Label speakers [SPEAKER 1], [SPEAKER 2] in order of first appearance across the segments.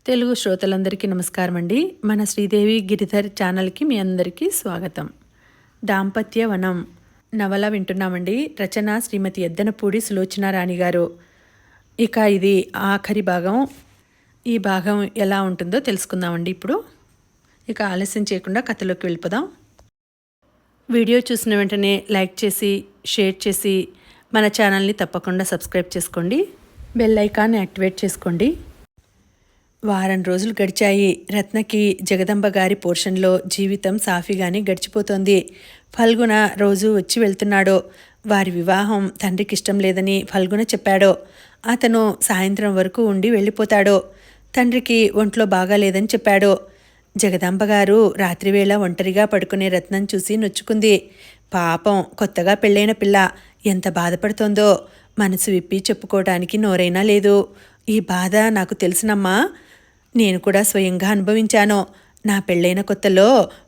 [SPEAKER 1] తెలుగు శ్రోతలందరికీ నమస్కారం అండి. మన శ్రీదేవి గిరిధర్ ఛానల్కి మీ అందరికీ స్వాగతం. దాంపత్య వనం నవల వింటున్నామండి. రచన శ్రీమతి ఎద్దనపూడి సులోచనారాణి గారు. ఇక ఇది ఆఖరి భాగం. ఈ భాగం ఎలా ఉంటుందో తెలుసుకుందామండి ఇప్పుడు. ఇక ఆలస్యం చేయకుండా కథలోకి వెళ్ళిపోదాం. వీడియో చూసిన వెంటనే లైక్ చేసి షేర్ చేసి మన ఛానల్ని తప్పకుండా సబ్స్క్రైబ్ చేసుకోండి. బెల్ ఐకాన్ యాక్టివేట్ చేసుకోండి. వారం రోజులు గడిచాయి. రత్నకి జగదంబ గారి పోర్షన్లో జీవితం సాఫీగానే గడిచిపోతోంది. ఫల్గుణ రోజు వచ్చి వెళ్తున్నాడు. వారి వివాహం తండ్రికి ఇష్టం లేదని ఫల్గుణ చెప్పాడు. అతను సాయంత్రం వరకు ఉండి వెళ్ళిపోతాడు. తండ్రికి ఒంట్లో బాగాలేదని చెప్పాడు. జగదాంబ గారు రాత్రివేళ ఒంటరిగా పడుకునే రత్నం చూసి నొచ్చుకుంది. పాపం, కొత్తగా పెళ్ళైన పిల్ల ఎంత బాధపడుతోందో. మనసు విప్పి చెప్పుకోవడానికి నోరైనా లేదు. ఈ బాధ నాకు తెలుసునమ్మా. నేను కూడా స్వయంగా అనుభవించాను. నా పెళ్ళైన కొత్తలో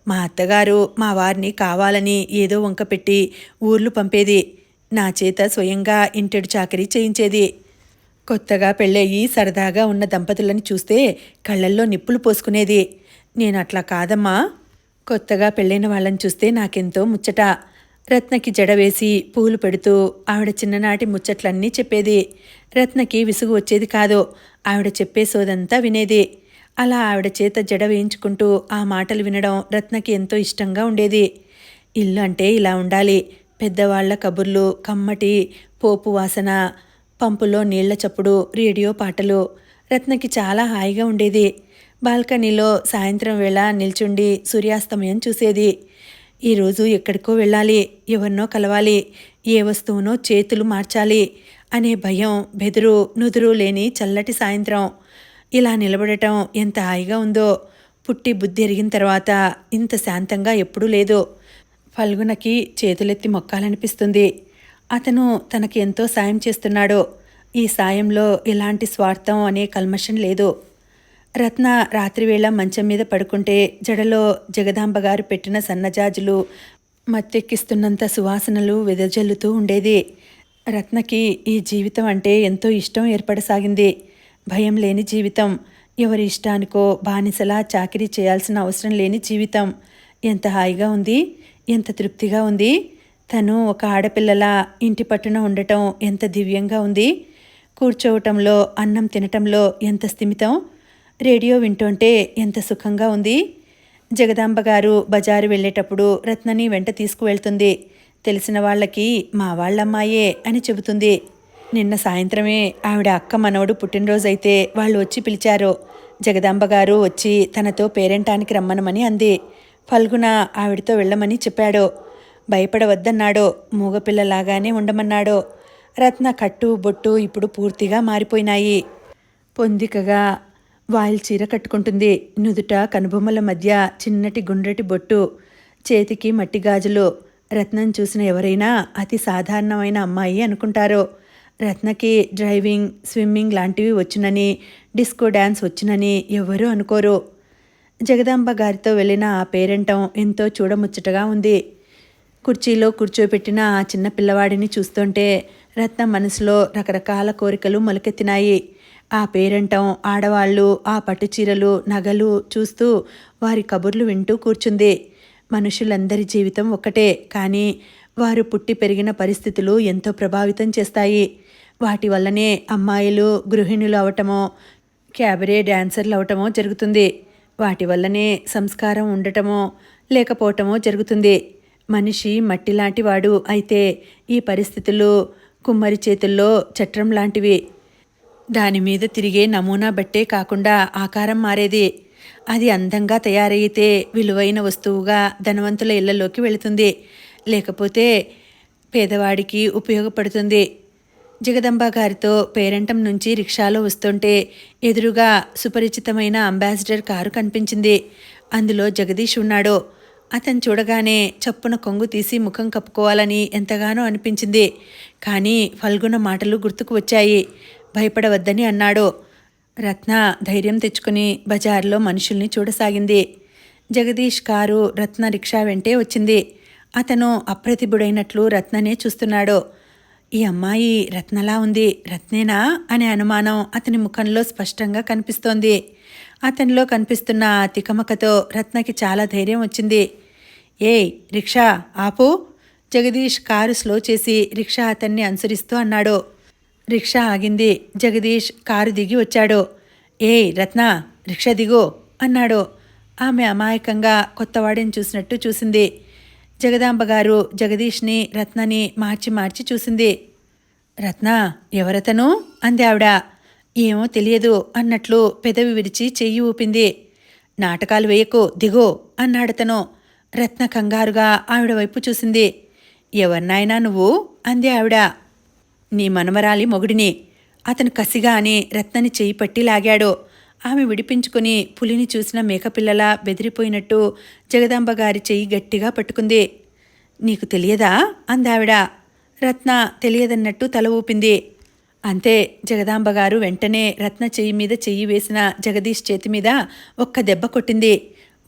[SPEAKER 1] మా అత్తగారు మా వారిని కావాలని ఏదో వంక పెట్టి ఊర్లు పంపేది. నా చేత స్వయంగా ఇంటెడు చాకరీ చేయించేది. కొత్తగా పెళ్ళయి సరదాగా ఉన్న దంపతులని చూస్తే కళ్ళల్లో నిప్పులు పోసుకునేది. నేను అట్లా కాదమ్మా. కొత్తగా పెళ్ళైన వాళ్ళని చూస్తే నాకెంతో ముచ్చట. రత్నకి జడ వేసి పూలు పెడుతూ ఆవిడ చిన్ననాటి ముచ్చట్లన్నీ చెప్పేది. రత్నకి విసుగు వచ్చేది కాదు. ఆవిడ చెప్పే సోదంతా వినేది. అలా ఆవిడ చేత జడ వేయించుకుంటూ ఆ మాటలు వినడం రత్నకి ఎంతో ఇష్టంగా ఉండేది. ఇల్లు అంటే ఇలా ఉండాలి. పెద్దవాళ్ల కబుర్లు, కమ్మటి పోపు వాసన, పంపులో నీళ్ల చప్పుడు, రేడియో పాటలు. రత్నకి చాలా హాయిగా ఉండేది. బాల్కనీలో సాయంత్రం వేళ నిల్చుండి సూర్యాస్తమయం చూసేది. ఈరోజు ఎక్కడికో వెళ్ళాలి, ఎవరినో కలవాలి, ఏ వస్తువునో చేతులు మార్చాలి అనే భయం, బెదురు, నుదురు లేని చల్లటి సాయంత్రం. ఇలా నిలబడటం ఎంత హాయిగా ఉందో. పుట్టి బుద్ధి ఎరిగిన తర్వాత ఇంత శాంతంగా ఎప్పుడూ లేదు. ఫల్గుణకి చేతులెత్తి మొక్కాలనిపిస్తుంది. అతను తనకి ఎంతో సాయం చేస్తున్నాడు. ఈ సాయంలో ఎలాంటి స్వార్థం అనే కల్మషం లేదు. రత్న రాత్రివేళ మంచం మీద పడుకుంటే జడలో జగదాంబ గారు పెట్టిన సన్నజాజులు మత్తెక్కిస్తున్నంత సువాసనలు వెదజల్లుతూ ఉండేది. రత్నకి ఈ జీవితం అంటే ఎంతో ఇష్టం ఏర్పడసాగింది. భయం లేని జీవితం, ఎవరి ఇష్టానికో బానిసలా చాకిరీ చేయాల్సిన అవసరం లేని జీవితం. ఎంత హాయిగా ఉంది, ఎంత తృప్తిగా ఉంది. తను ఒక ఆడపిల్లలా ఇంటి పట్టున ఉండటం ఎంత దివ్యంగా ఉంది. కూర్చోవటంలో, అన్నం తినటంలో ఎంత స్థిమితం. రేడియో వింటుంటే ఎంత సుఖంగా ఉంది. జగదాంబ గారు బజారు వెళ్ళేటప్పుడు రత్నని వెంట తీసుకువెళ్తుంది. తెలిసిన వాళ్ళకి మా వాళ్ళమ్మాయే అని చెబుతుంది. నిన్న సాయంత్రమే ఆవిడ అక్క మనవడు పుట్టినరోజైతే వాళ్ళు వచ్చి పిలిచారు. జగదాంబ గారు వచ్చి తనతో పేరెంటానికి రమ్మనమని అంది. ఫల్గుణ ఆవిడతో వెళ్ళమని చెప్పాడు. భయపడవద్దన్నాడు. మూగపిల్లలాగానే ఉండమన్నాడు. రత్న కట్టు బొట్టు ఇప్పుడు పూర్తిగా మారిపోయినాయి. పొందికగా వాయిల్ చీర కట్టుకుంటుంది. నుదుట కనుబొమ్మల మధ్య చిన్నటి గుండ్రటి బొట్టు, చేతికి మట్టి గాజులు. రత్నం చూసిన ఎవరైనా అతి సాధారణమైన అమ్మాయి అనుకుంటారు. రత్నకి డ్రైవింగ్, స్విమ్మింగ్ లాంటివి వచ్చునని, డిస్కో డ్యాన్స్ వచ్చునని ఎవరూ అనుకోరు. జగదాంబ గారితో వెళ్ళిన ఆ పేరెంటం ఎంతో చూడముచ్చటగా ఉంది. కుర్చీలో కూర్చోపెట్టిన ఆ చిన్న పిల్లవాడిని చూస్తుంటే రత్న మనసులో రకరకాల కోరికలు మొలకెత్తినాయి. ఆ పేరంటం, ఆడవాళ్ళు, ఆ పట్టుచీరలు, నగలు చూస్తూ వారి కబుర్లు వింటూ కూర్చుంది. మనుషులందరి జీవితం ఒక్కటే, కానీ వారు పుట్టి పెరిగిన పరిస్థితులు ఎంతో ప్రభావితం చేస్తాయి. వాటి వల్లనే అమ్మాయిలు గృహిణులు అవటమో, క్యాబరే డాన్సర్లు అవటమో జరుగుతుంది. వాటి వల్లనే సంస్కారం ఉండటమో లేకపోవటమో జరుగుతుంది. మనిషి మట్టిలాంటి వాడు అయితే ఈ పరిస్థితులు కుమ్మరి చేతుల్లో చట్రం లాంటివి. దాని మీద తిరిగే నమూనా బట్టే కాకుండా ఆకారం మారేది. అది అందంగా తయారైతే విలువైన వస్తువుగా ధనవంతుల ఇళ్లలోకి వెళుతుంది, లేకపోతే పేదవాడికి ఉపయోగపడుతుంది. జగదంబ గారితో పేరంటం నుంచి రిక్షాలో వస్తుంటే ఎదురుగా సుపరిచితమైన అంబాసిడర్ కారు కనిపించింది. అందులో జగదీష్ ఉన్నాడు. అతను చూడగానే చప్పున కొంగు తీసి ముఖం కప్పుకోవాలని ఎంతగానో అనిపించింది. కానీ ఫల్గుణ మాటలు గుర్తుకు వచ్చాయి. భయపడవద్దని అన్నాడు. రత్న ధైర్యం తెచ్చుకుని బజార్లో మనుషుల్ని చూడసాగింది. జగదీష్ కారు రత్న రిక్షా వెంటే వచ్చింది. అతను అప్రతిభుడైనట్లు రత్ననే చూస్తున్నాడు. ఈ అమ్మాయి రత్నలా ఉంది, రత్నేనా అనే అనుమానం అతని ముఖంలో స్పష్టంగా కనిపిస్తోంది. అతనిలో కనిపిస్తున్న ఆ తికమకతో రత్నకి చాలా ధైర్యం వచ్చింది. ఏయ్ రిక్షా ఆపు! జగదీష్ కారు స్లో చేసి రిక్షా అతన్ని అనుసరిస్తూ అన్నాడు. రిక్షా ఆగింది. జగదీష్ కారు దిగి వచ్చాడు. ఏయ్ రత్న, రిక్షా దిగు అన్నాడు. ఆమె అమాయకంగా కొత్తవాడిని చూసినట్టు చూసింది. జగదాంబ గారు జగదీష్ని రత్నని మార్చి మార్చి చూసింది. రత్న, ఎవరతను అంది ఆవిడ. ఏమో తెలియదు అన్నట్లు పెదవి విరిచి చెయ్యి ఊపింది. నాటకాలు వేయకు, దిగో అన్నాడతను. రత్న కంగారుగా ఆవిడ వైపు చూసింది. ఎవరినాయనా నువ్వు అంది ఆవిడ. నీ మనమరాలి మొగుడిని. అతను కసిగా అని రత్నని చెయ్యి పట్టి లాగాడు. ఆమె విడిపించుకుని పులిని చూసిన మేకపిల్లలా బెదిరిపోయినట్టు జగదాంబ గారి చెయ్యి గట్టిగా పట్టుకుంది. నీకు తెలియదా అందావిడ. రత్న తెలియదన్నట్టు తల ఊపింది. అంతే. జగదాంబ గారు వెంటనే రత్న చెయ్యి మీద చెయ్యి వేసిన జగదీష్ చేతి మీద ఒక్క దెబ్బ కొట్టింది.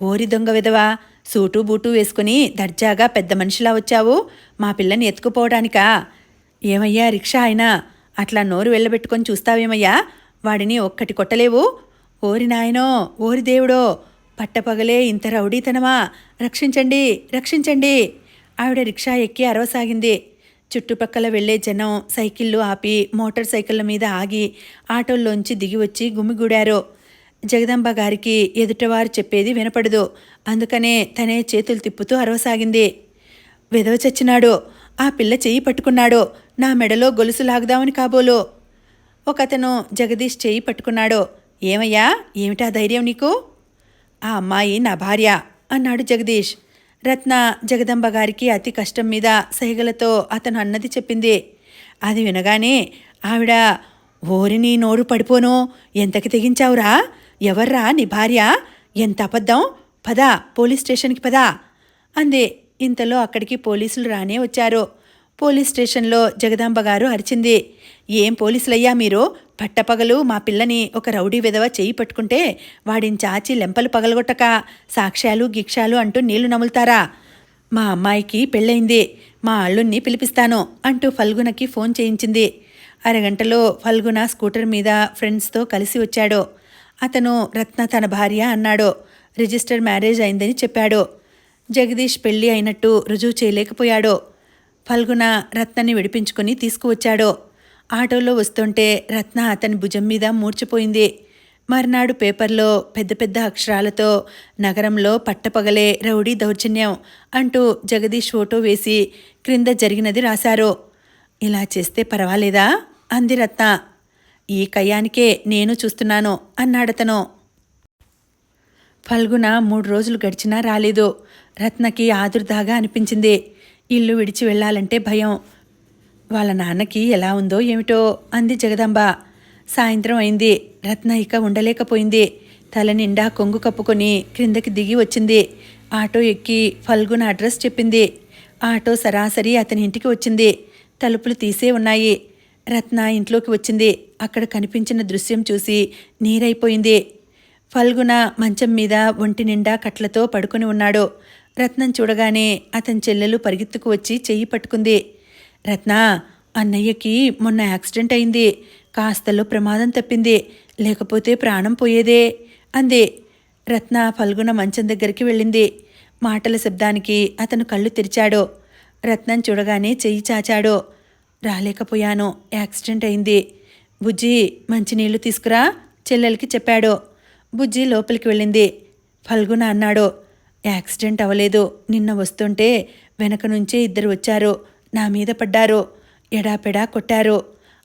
[SPEAKER 1] ఓరి దొంగ విధవా, సూటు బూటు వేసుకుని దర్జాగా పెద్ద మనిషిలా వచ్చావు మా పిల్లని ఎత్తుకుపోవడానికా? ఏమయ్యా రిక్షా అయినా, అట్లా నోరు వెళ్ళబెట్టుకొని చూస్తావేమయ్యా? వాడిని ఒక్కటి కొట్టలేవు? ఓరి నాయనో, ఓరి దేవుడో, పట్టపగలే ఇంత రౌడీతనమా! రక్షించండి, రక్షించండి! ఆవిడ రిక్షా ఎక్కి అరవసాగింది. చుట్టుపక్కల వెళ్లే జనం సైకిళ్ళు ఆపి మోటార్ సైకిళ్ల మీద ఆగి ఆటోల్లోంచి దిగివచ్చి గుమిగూడారు. జగదంబ గారికి ఎదుటవారు చెప్పేది వినపడదు. అందుకనే తనే చేతులు తిప్పుతూ అరవసాగింది. విధవ చచ్చినాడు, ఆ పిల్ల చెయ్యి పట్టుకున్నాడు, నా మెడలో గొలుసు లాగుదామని కాబోలు. ఒకతను జగదీష్ చెయ్యి పట్టుకున్నాడు. ఏమయ్యా, ఏమిటా ధైర్యం నీకు? ఆ అమ్మాయి నా భార్య అన్నాడు జగదీష్. రత్న జగదంబ గారికి అతి కష్టం మీద సైగలతో అతను అన్నది చెప్పింది. అది వినగానే ఆవిడ, ఓరి నీ నోరు పడిపోను, ఎంతకి తెగించావురా? ఎవర్రా నీ భార్య? ఎంత అబద్ధం! పదా, పోలీస్ స్టేషన్కి పదా అంది. ఇంతలో అక్కడికి పోలీసులు రానే వచ్చారు. పోలీస్ స్టేషన్లో జగదాంబ గారు అరిచింది. ఏం పోలీసులయ్యా మీరు? పట్టపగలు మా పిల్లని ఒక రౌడీ విధవ చెయ్యి పట్టుకుంటే వాడిని చాచి లెంపలు పగలగొట్టక సాక్ష్యాలు గిక్షాలు అంటూ నీళ్లు నములుతారా? మా అమ్మాయికి పెళ్ళయింది, మా అల్లుణ్ణి పిలిపిస్తాను అంటూ ఫల్గునకి ఫోన్ చేయించింది. అరగంటలో ఫల్గున స్కూటర్ మీద ఫ్రెండ్స్తో కలిసి వచ్చాడు. అతను రత్న తన భార్య అన్నాడు. రిజిస్టర్ మ్యారేజ్ అయిందని చెప్పాడు. జగదీష్ పెళ్లి అయినట్టు రుజువు చేయలేకపోయాడు. ఫల్గున రత్నని విడిపించుకుని తీసుకువచ్చాడు. ఆటోలో వస్తుంటే రత్న అతని భుజం మీద మూర్చిపోయింది. మర్నాడు పేపర్లో పెద్ద పెద్ద అక్షరాలతో నగరంలో పట్టపగలే రౌడీ దౌర్జన్యం అంటూ జగదీష్ ఫోటో వేసి క్రింద జరిగినది రాశారు. ఇలా చేస్తే పర్వాలేదా అంది రత్న. ఈ కయ్యానికే నేను చూస్తున్నాను అన్నాడతను. ఫల్గున 3 రోజులు గడిచినా రాలేదు. రత్నకి ఆదుర్దాగా అనిపించింది. ఇల్లు విడిచి వెళ్లాలంటే భయం. వాళ్ళ నాన్నకి ఎలా ఉందో ఏమిటో అంది జగదంబ. సాయంత్రం అయింది. రత్న ఇక ఉండలేకపోయింది. తల నిండా కొంగు కప్పుకొని క్రిందకి దిగి వచ్చింది. ఆటో ఎక్కి ఫల్గున అడ్రస్ చెప్పింది. ఆటో సరాసరి అతని ఇంటికి వచ్చింది. తలుపులు తీసే ఉన్నాయి. రత్న ఇంట్లోకి వచ్చింది. అక్కడ కనిపించిన దృశ్యం చూసి నీరైపోయింది. ఫల్గున మంచం మీద ఒంటి నిండా కట్లతో పడుకొని ఉన్నాడు. రత్నం చూడగానే అతని చెల్లెలు పరిగెత్తుకు వచ్చి చెయ్యి పట్టుకుంది. రత్న, అన్నయ్యకి మొన్న యాక్సిడెంట్ అయింది, కాస్తలో ప్రమాదం తప్పింది, లేకపోతే ప్రాణం పోయేదే అంది. రత్న ఫల్గున మంచం దగ్గరికి వెళ్ళింది. మాటల శబ్దానికి అతను కళ్ళు తెరిచాడు. రత్నం చూడగానే చెయ్యి చాచాడు. రాలేకపోయాను, యాక్సిడెంట్ అయింది. బుజ్జి, మంచినీళ్లు తీసుకురా చెల్లెలకి చెప్పాడు. బుజ్జి లోపలికి వెళ్ళింది. ఫల్గున అన్నాడు. యాక్సిడెంట్ అవ్వలేదు. నిన్న వస్తుంటే వెనక నుంచే 2 వచ్చారు, నా మీద పడ్డారు, ఎడాపెడా కొట్టారు.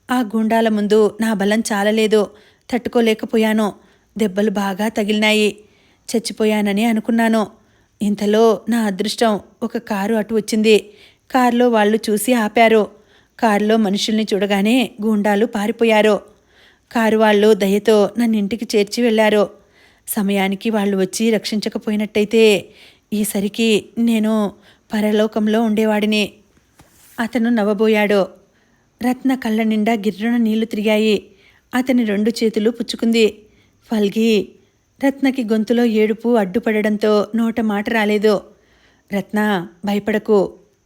[SPEAKER 1] ఆ గూండాల ముందు నా బలం చాలలేదు, తట్టుకోలేకపోయాను. దెబ్బలు బాగా తగిలినాయి. చచ్చిపోయానని అనుకున్నాను. ఇంతలో నా అదృష్టం, ఒక కారు అటు వచ్చింది. కారులో వాళ్ళు చూసి ఆపారు. కారులో మనుషుల్ని చూడగానే గూండాలు పారిపోయారు. కారు వాళ్ళు దయతో నన్నింటికి చేర్చి వెళ్లారు. సమయానికి వాళ్ళు వచ్చి రక్షించకపోయినట్టయితే ఈసరికి నేను పరలోకంలో ఉండేవాడిని. అతను నవ్వబోయాడు. రత్న కళ్ళ నిండా గిర్రున నీళ్లు తిరిగాయి. అతని 2 చేతులు పుచ్చుకుంది. ఫల్గి. రత్నకి గొంతులో ఏడుపు అడ్డుపడడంతో నోట మాట రాలేదు. రత్న, భయపడకు,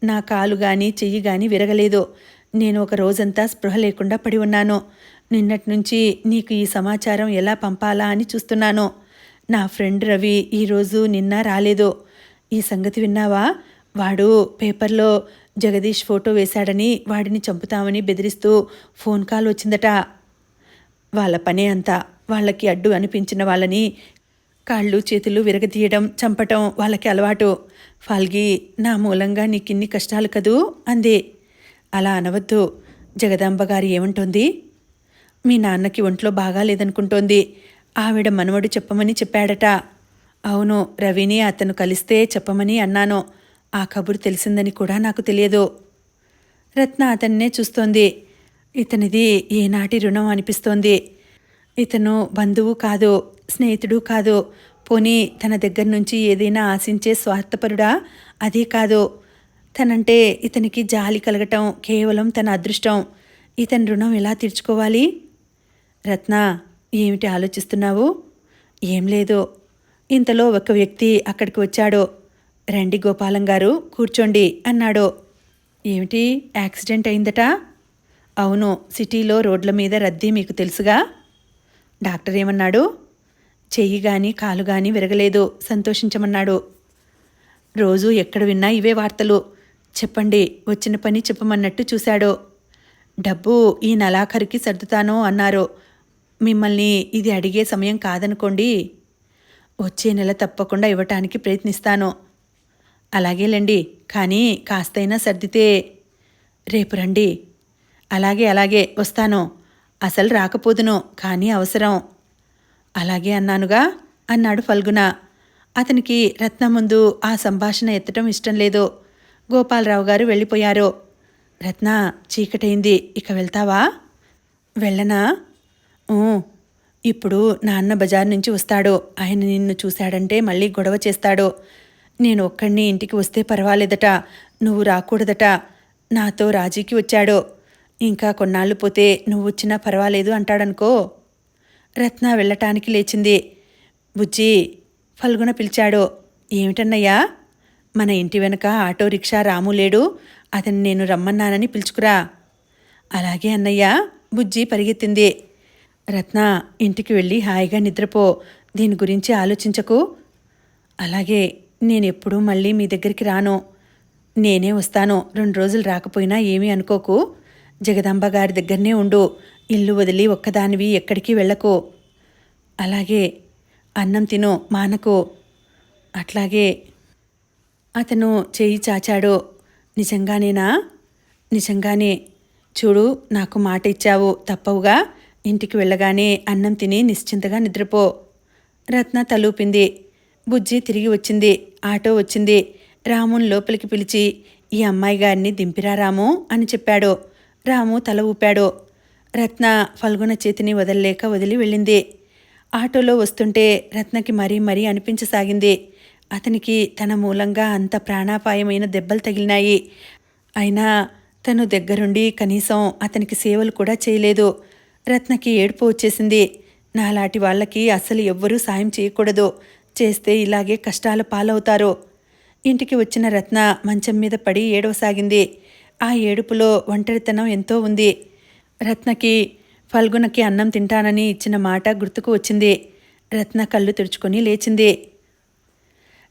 [SPEAKER 1] నా కాలు గాని చెయ్యి గాని విరగలేదు. నేను ఒక రోజంతా స్పృహ లేకుండా పడి ఉన్నాను. నిన్నటి నుంచి నీకు ఈ సమాచారం ఎలా పంపాలా అని చూస్తున్నాను. నా ఫ్రెండ్ రవి ఈరోజు నిన్న రాలేదు. ఈ సంగతి విన్నావా? వాడు పేపర్లో జగదీష్ ఫోటో వేశాడని వాడిని చంపుతామని బెదిరిస్తూ ఫోన్ కాల్ వచ్చిందట. వాళ్ళ పనే అంతా. వాళ్ళకి అడ్డు అనిపించిన వాళ్ళని కాళ్ళు చేతులు విరగదీయడం, చంపటం వాళ్ళకి అలవాటు. ఫాల్గి, నా మూలంగా నీకిన్ని కష్టాలు కదూ అంది. అలా అనవద్దు. జగదాంబ గారు ఏమంటోంది? మీ నాన్నకి ఒంట్లో బాగాలేదనుకుంటోంది. ఆవిడ మనవడు చెప్పమని చెప్పాడట. అవును, రవిని అతను కలిస్తే చెప్పమని అన్నాను. ఆ కబురు తెలిసిందని కూడా నాకు తెలియదు. రత్న అతన్నే చూస్తోంది. ఇతనిది ఏనాటి రుణం అనిపిస్తోంది. ఇతను బంధువు కాదు, స్నేహితుడు కాదు. పోనీ తన దగ్గర నుంచి ఏదైనా ఆశించే స్వార్థపరుడా? అదే కాదు. తనంటే ఇతనికి జాలి కలగటం కేవలం తన అదృష్టం. ఇతని రుణం ఎలా తీర్చుకోవాలి? రత్న, ఏమిటి ఆలోచిస్తున్నావు? ఏం లేదు. ఇంతలో ఒక వ్యక్తి అక్కడికి వచ్చాడు. రండి గోపాలం గారు, కూర్చోండి అన్నాడు. ఏమిటి, యాక్సిడెంట్ అయిందట? అవును, సిటీలో రోడ్ల మీద రద్దీ మీకు తెలుసుగా. డాక్టర్ ఏమన్నాడు? చెయ్యి గాని కాలు గాని విరగలేదు, సంతోషించమన్నాడు. రోజు ఎక్కడ విన్నా ఇవే వార్తలు. చెప్పండి, వచ్చిన పని చెప్పమన్నట్టు చూశాడు. డబ్బు ఈ నెలాఖరికి సర్దుతాను అన్నారు. మిమ్మల్ని ఇది అడిగే సమయం కాదనుకోండి. వచ్చే నెల తప్పకుండా ఇవ్వటానికి ప్రయత్నిస్తాను. అలాగేలేండి, కానీ కాస్తైనా సర్దితే. రేపు రండి. అలాగే అలాగే, వస్తాను. అసలు రాకపోదును, కానీ అవసరం. అలాగే అన్నానుగా అన్నాడు ఫల్గుణ. అతనికి రత్న ముందు ఆ సంభాషణ ఎత్తటం ఇష్టం లేదు. గోపాలరావు గారు వెళ్ళిపోయారు. రత్న, చీకటైంది, ఇక వెళ్తావా? వెళ్ళనా? ఇప్పుడు నాన్న బజార్ నుంచి వస్తాడు. ఆయన నిన్ను చూశాడంటే మళ్ళీ గొడవ చేస్తాడు. నేను ఒక్కడిని ఇంటికి వస్తే పర్వాలేదట, నువ్వు రాకూడదట. నాతో రాజీకి వచ్చాడు. ఇంకా కొన్నాళ్ళు పోతే నువ్వు వచ్చినా పర్వాలేదు అంటాడనుకో. రత్న వెళ్ళటానికి లేచింది. బుజ్జి, ఫల్గుణ పిలిచాడు. ఏమిటన్నయ్యా? మన ఇంటి వెనక ఆటో రిక్షా రాము లేడు, అతన్ని నేను రమ్మన్నానని పిలుచుకురా. అలాగే అన్నయ్యా. బుజ్జి పరిగెత్తింది. రత్న, ఇంటికి వెళ్ళి హాయిగా నిద్రపో. దీని గురించి ఆలోచించకు. అలాగే, నేనెప్పుడూ మళ్ళీ మీ దగ్గరికి రాను. నేనే వస్తాను. 2 రోజులు రాకపోయినా ఏమీ అనుకోకు. జగదాంబ గారి దగ్గరనే ఉండు. ఇల్లు వదిలి ఒక్కదానివి ఎక్కడికి వెళ్ళకు. అలాగే. అన్నం తిను, మానకు. అట్లాగే. అతను చేయి చాచాడు. నిజంగానేనా? నిజంగానే. చూడు, నాకు మాట ఇచ్చావు, తప్పవుగా. ఇంటికి వెళ్ళగానే అన్నం తిని నిశ్చింతగా నిద్రపో. రత్న తలూపింది. బుజ్జి తిరిగి వచ్చింది. ఆటో వచ్చింది. రాముని లోపలికి పిలిచి, ఈ అమ్మాయి గారిని దింపిరా రాము అని చెప్పాడు. రాము తల ఊపాడు. రత్న ఫల్గుణ చేతిని వదల్లేక వదిలి వెళ్ళింది. ఆటోలో వస్తుంటే రత్నకి మరీ అనిపించసాగింది. అతనికి తన మూలంగా అంత ప్రాణాపాయమైన దెబ్బలు తగిలినాయి. అయినా తను దగ్గరుండి కనీసం అతనికి సేవలు కూడా చేయలేదు. రత్నకి ఏడుపు వచ్చేసింది. నాలాంటి వాళ్ళకి అస్సలు ఎవ్వరూ సాయం చేయకూడదు. చేస్తే ఇలాగే కష్టాల పాలవుతారు. ఇంటికి వచ్చిన రత్న మంచం మీద పడి ఏడవసాగింది. ఆ ఏడుపులో ఒంటరితనం ఎంతో ఉంది. రత్నకి ఫల్గుణకి అన్నం తింటానని ఇచ్చిన మాట గుర్తుకు వచ్చింది. రత్న కళ్ళు తుడుచుకొని లేచింది.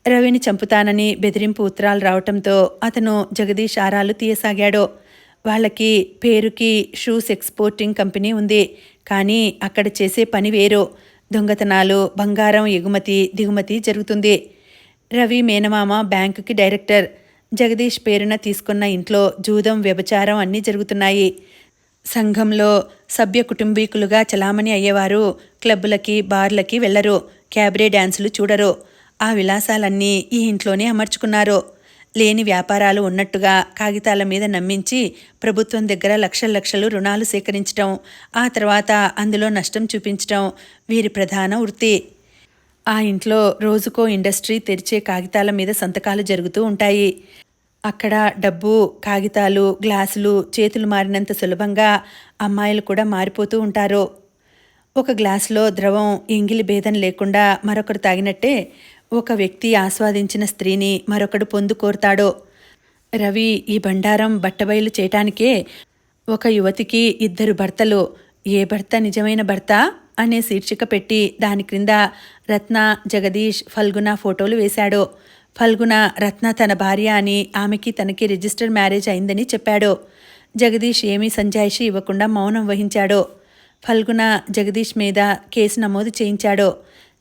[SPEAKER 1] రవిని చంపుతానని బెదిరింపు ఉత్తరాలు రావటంతో అతను జగదీష్ ఆరాలు తీయసాగాడు. వాళ్ళకి పేరుకి షూస్ ఎక్స్పోర్టింగ్ కంపెనీ ఉంది, కానీ అక్కడ చేసే పని వేరు. దొంగతనాలు, బంగారం ఎగుమతి దిగుమతి జరుగుతుంది. రవి మేనమామ బ్యాంకుకి డైరెక్టర్. జగదీష్ పేరున తీసుకున్న ఇంట్లో జూదం, వ్యభిచారం అన్నీ జరుగుతున్నాయి. సంఘంలో సభ్య కుటుంబీకులుగా చలామణి అయ్యేవారు క్లబ్బులకి, బార్లకి వెళ్లరు, క్యాబరే డ్యాన్సులు చూడరు. ఆ విలాసాలన్నీ ఈ ఇంట్లోనే అమర్చుకున్నారు. లేని వ్యాపారాలు ఉన్నట్టుగా కాగితాల మీద నమ్మించి ప్రభుత్వం దగ్గర లక్షలు రుణాలు సేకరించటం, ఆ తర్వాత అందులో నష్టం చూపించటం వీరి ప్రధాన వృత్తి. ఆ ఇంట్లో రోజుకో ఇండస్ట్రీ తెరిచే కాగితాల మీద సంతకాలు జరుగుతూ ఉంటాయి. అక్కడ డబ్బు, కాగితాలు, గ్లాసులు చేతులు మారినంత సులభంగా అమ్మాయిలు కూడా మారిపోతూ ఉంటారు. ఒక గ్లాసులో ద్రవం ఎంగిలి భేదం లేకుండా మరొకరు తాగినట్టే ఒక వ్యక్తి ఆస్వాదించిన స్త్రీని మరొకడు పొందు కోరుతాడు. రవి ఈ బండారం బట్టబయలు చేయటానికే ఒక యువతికి ఇద్దరు భర్తలు, ఏ భర్త నిజమైన భర్త అనే శీర్షిక పెట్టి దాని క్రింద రత్న, జగదీష్, ఫల్గుణ ఫోటోలు వేశాడు. ఫల్గుణ రత్న తన భార్య అని, ఆమెకి తనకి రిజిస్టర్ మ్యారేజ్ అయిందని చెప్పాడు. జగదీష్ ఏమీ సంజాయిషి ఇవ్వకుండా మౌనం వహించాడు. ఫల్గుణ జగదీష్ మీద కేసు నమోదు చేయించాడు.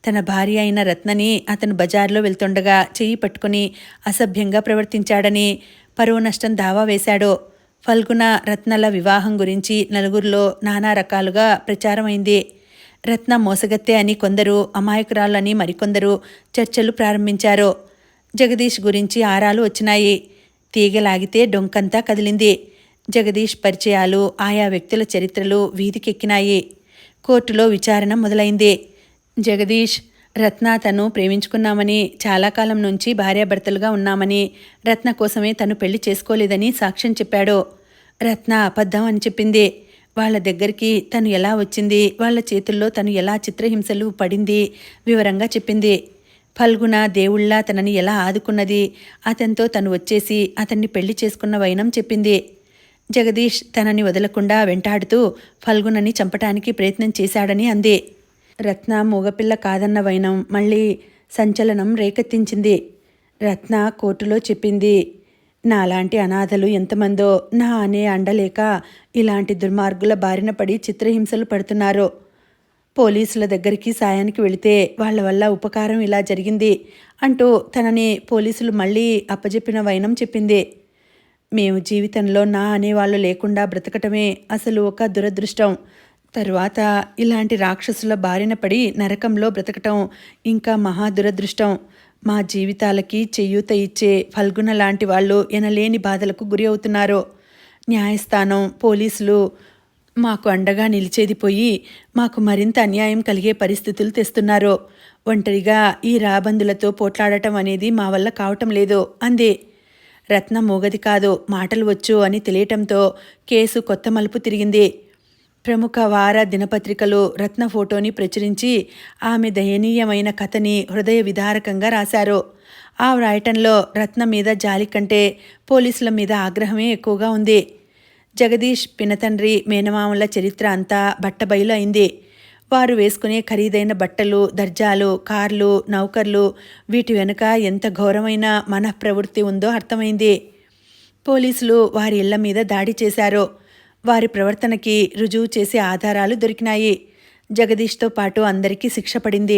[SPEAKER 1] తన భార్య అయిన రత్నని అతను బజార్లో వెళ్తుండగా చెయ్యి పట్టుకుని అసభ్యంగా ప్రవర్తించాడని పరువు నష్టం దావా వేశాడు. ఫల్గుణ రత్నల వివాహం గురించి నలుగురిలో నానా రకాలుగా ప్రచారమైంది. రత్న మోసగత్తె అని కొందరు, అమాయకురాలని మరికొందరు చర్చలు ప్రారంభించారు. జగదీష్ గురించి ఆరాలు వచ్చినాయి. తీగలాగితే డొంకంతా కదిలింది. జగదీష్ పరిచయాలు, ఆయా వ్యక్తుల చరిత్రలు వీధికెక్కినాయి. కోర్టులో విచారణ మొదలైంది. జగదీష్, రత్న తను ప్రేమించుకున్నామని, చాలా కాలం నుంచి భార్యాభర్తలుగా ఉన్నామని, రత్న కోసమే తను పెళ్లి చేసుకోలేదని సాక్ష్యం చెప్పాడు. రత్న అబద్ధం అని చెప్పింది. వాళ్ళ దగ్గరికి తను ఎలా వచ్చింది, వాళ్ళ చేతుల్లో తను ఎలా చిత్రహింసలు పడింది వివరంగా చెప్పింది. ఫల్గుణ దేవుళ్లా తనని ఎలా ఆదుకున్నది, అతనితో తను వచ్చేసి అతన్ని పెళ్లి చేసుకున్న వైనం చెప్పింది. జగదీష్ తనని వదలకుండా వెంటాడుతూ ఫల్గుణని చంపటానికి ప్రయత్నం చేశాడని అంది. రత్న మూగపిల్ల కాదన్న వైనం మళ్ళీ సంచలనం రేకెత్తించింది. రత్న కోర్టులో చెప్పింది, నాలాంటి అనాథలు ఎంతమందో నా అనే అండలేక ఇలాంటి దుర్మార్గుల బారిన పడి చిత్రహింసలు పడుతున్నారో. పోలీసుల దగ్గరికి సాయానికి వెళితే వాళ్ళ వల్ల ఉపకారం ఇలా జరిగింది అంటూ తనని పోలీసులు మళ్ళీ అప్పజెప్పిన వైనం చెప్పింది. మేము జీవితంలో నా అనేవాళ్ళు లేకుండా బ్రతకటమే అసలు ఒక దురదృష్టం. తరువాత ఇలాంటి రాక్షసుల బారిన పడి నరకంలో బ్రతకటం ఇంకా మహా దురదృష్టం. మా జీవితాలకి చేయూత ఇచ్చే ఫల్గుణ లాంటి వాళ్ళు ఎనలేని బాధలకు గురి అవుతున్నారు. న్యాయస్థానం, పోలీసులు మాకు అండగా నిలిచేది పోయి మాకు మరింత అన్యాయం కలిగే పరిస్థితులు తెస్తున్నారు. ఒంటరిగా ఈ రాబందులతో పోట్లాడటం అనేది మా వల్ల కావటం లేదు అంది. రత్న మూగది కాదు, మాటలు వచ్చు అని తెలియటంతో కేసు కొత్త మలుపు తిరిగింది. ప్రముఖ వార దినపత్రికలు రత్న ఫోటోని ప్రచురించి ఆమె దయనీయమైన కథని హృదయ విదారకంగా రాశారు. ఆ వ్రాయటంలో రత్న మీద జాలి కంటే పోలీసుల మీద ఆగ్రహమే ఎక్కువగా ఉంది. జగదీష్ పినతండ్రి, మేనమామల చరిత్ర అంతా బట్టబయలు అయింది. వారు వేసుకునే ఖరీదైన బట్టలు, దర్జాలు, కార్లు, నౌకర్లు, వీటి వెనుక ఎంత ఘోరమైన మనఃప్రవృత్తి ఉందో అర్థమైంది. పోలీసులు వారి ఇళ్ల మీద దాడి చేశారు. వారి ప్రవర్తనకి రుజువు చేసే ఆధారాలు దొరికినాయి. జగదీష్తో పాటు అందరికీ శిక్ష పడింది.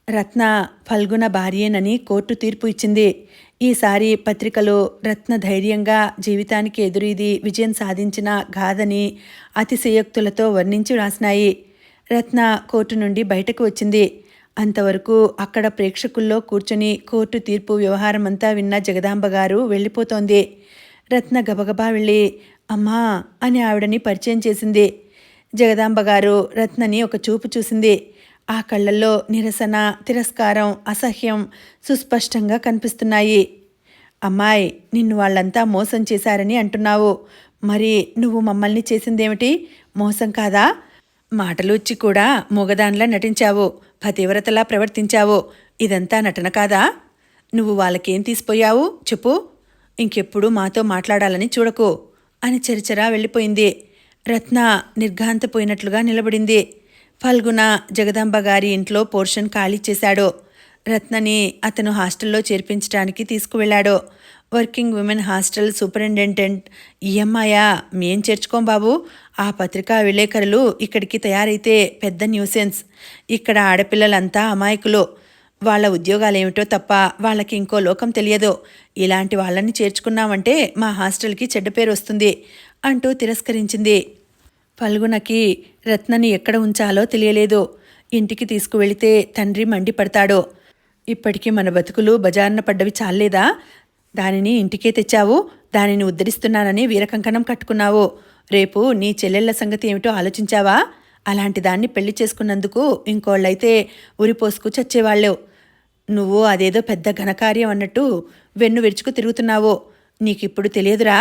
[SPEAKER 1] రత్న ఫల్గుణ భార్యేనని కోర్టు తీర్పు ఇచ్చింది. ఈసారి పత్రికలు రత్న ధైర్యంగా జీవితానికి ఎదురీది విజయం సాధించిన గాథని అతిశయోక్తులతో వర్ణించి రాసినాయి. రత్న కోర్టు నుండి బయటకు వచ్చింది. అంతవరకు అక్కడ ప్రేక్షకుల్లో కూర్చుని కోర్టు తీర్పు వ్యవహారమంతా విన్న జగదాంబ గారు వెళ్ళిపోతోంది. రత్న గబగబా వెళ్ళి అమ్మా అని ఆవిడని పరిచయం చేసింది. జగదాంబ గారు రత్నని ఒక చూపు చూసింది. ఆ కళ్ళల్లో నిరసన, తిరస్కారం, అసహ్యం సుస్పష్టంగా కనిపిస్తున్నాయి. అమ్మాయి, నిన్ను వాళ్ళంతా మోసం చేశారని అంటున్నావు. మరి నువ్వు మమ్మల్ని చేసిందేమిటి? మోసం కాదా? మాటలు వచ్చి కూడా మూగదానిలా నటించావు, పతివ్రతలా ప్రవర్తించావు. ఇదంతా నటన కాదా? నువ్వు వాళ్ళకేం తీసిపోయావు చెప్పు. ఇంకెప్పుడు మాతో మాట్లాడాలని చూడకు అని చరిచరా వెళ్ళిపోయింది. రత్న నిర్ఘాంతపోయినట్లుగా నిలబడింది. ఫల్గుణ జగదాంబ గారి ఇంట్లో పోర్షన్ ఖాళీ చేశాడు. రత్నని అతను హాస్టల్లో చేర్పించడానికి తీసుకువెళ్ళాడు. వర్కింగ్ విమెన్ హాస్టల్ సూపరింటెండెంట్, ఈ అమ్మాయా మేం చేర్చుకోం బాబు. ఆ పత్రికా విలేకరులు ఇక్కడికి తయారైతే పెద్ద న్యూసెన్స్. ఇక్కడ ఆడపిల్లలంతా అమాయకులు. వాళ్ళ ఉద్యోగాలేమిటో తప్ప వాళ్ళకి ఇంకో లోకం తెలియదు. ఇలాంటి వాళ్ళని చేర్చుకున్నామంటే మా హాస్టల్కి చెడ్డ పేరు వస్తుంది అంటూ తిరస్కరించింది. ఫల్గుణకి రత్నని ఎక్కడ ఉంచాలో తెలియలేదు. ఇంటికి తీసుకువెళితే తండ్రి మండిపడతాడు. ఇప్పటికీ మన బతుకులు బజారున పడ్డవి చాలేదా? దానిని ఇంటికే తెచ్చావు, దానిని ఉద్ధరిస్తున్నానని వీరకంకణం కట్టుకున్నావు. రేపు నీ చెల్లెళ్ల సంగతి ఏమిటో ఆలోచించావా? అలాంటి దాన్ని పెళ్లి చేసుకున్నందుకు ఇంకోళ్ళైతే ఉరిపోసుకు చచ్చేవాళ్ళేవు. నువ్వు అదేదో పెద్ద ఘనకార్యం అన్నట్టు వెన్ను విరుచుకు తిరుగుతున్నావు. నీకిప్పుడు తెలియదురా?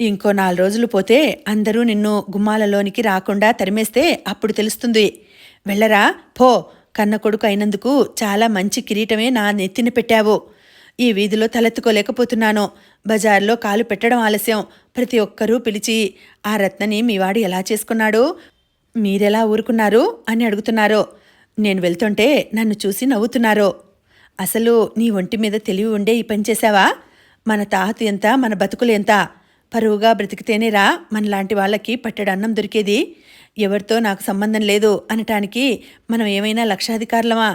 [SPEAKER 1] ఇంకో 4 రోజులు పోతే అందరూ నిన్ను గుమ్మాలలోనికి రాకుండా తరిమేస్తే అప్పుడు తెలుస్తుంది. వెళ్ళరా పో. కన్న కొడుకు అయినందుకు చాలా మంచి కిరీటమే నా నెత్తిన పెట్టావు. ఈ వీధిలో తలెత్తుకోలేకపోతున్నాను. బజార్లో కాలు పెట్టడం ఆలస్యం. ప్రతి ఒక్కరూ పిలిచి ఆ రత్నని మీవాడు ఎలా చేసుకున్నాడు, మీరెలా ఊరుకున్నారు అని అడుగుతున్నారో. నేను వెళ్తుంటే నన్ను చూసి నవ్వుతున్నారో. అసలు నీ ఒంటి మీద తెలివి ఉండే ఈ పని చేశావా? మన తాహతు ఎంత, మన బతుకులు ఎంత? పరువుగా బ్రతికితేనేరా మనలాంటి వాళ్ళకి పట్టెడన్నం దొరికేది. ఎవరితో నాకు సంబంధం లేదు అనటానికి మనం ఏమైనా లక్షాధికారులమా?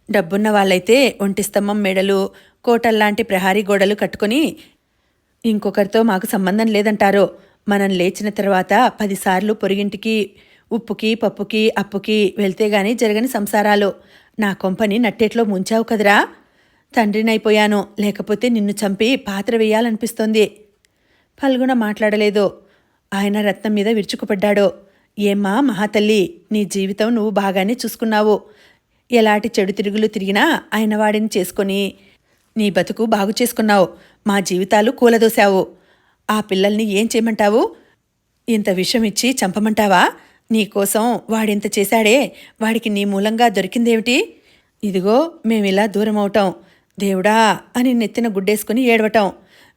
[SPEAKER 1] డబ్బున్న వాళ్ళైతే ఒంటి స్తంభం మెడలు, కోటల్లాంటి ప్రహారీ గోడలు కట్టుకొని ఇంకొకరితో మాకు సంబంధం లేదంటారు. మనం లేచిన తర్వాత 10 సార్లు పొరిగింటికి ఉప్పుకి, పప్పుకి, అప్పుకి వెళ్తే గాని జరగని సంసారాలు. నా కొంపని నట్టేట్లో ముంచావు కదరా. తండ్రినైపోయాను, లేకపోతే నిన్ను చంపి పాత్ర వేయాలనిపిస్తోంది. ఫల్గుణ మాట్లాడలేదు. ఆయన రత్నం మీద విరుచుకుపడ్డాడు. ఏమ్మా మహాతల్లి, నీ జీవితం నువ్వు బాగానే చూసుకున్నావు. ఎలాంటి చెడు తిరుగులు తిరిగినా ఆయన వాడిని చేసుకొని నీ బతుకు బాగు చేసుకున్నావు. మా జీవితాలు కూలదోశావు. ఆ పిల్లల్ని ఏం చేయమంటావు? ఇంత విషం ఇచ్చి చంపమంటావా? నీకోసం వాడింత చేశాడే, వాడికి నీ మూలంగా దొరికిందేమిటి? ఇదిగో మేమిలా దూరం అవటం, దేవుడా అని నెత్తిన గుడ్డేసుకుని ఏడవటం.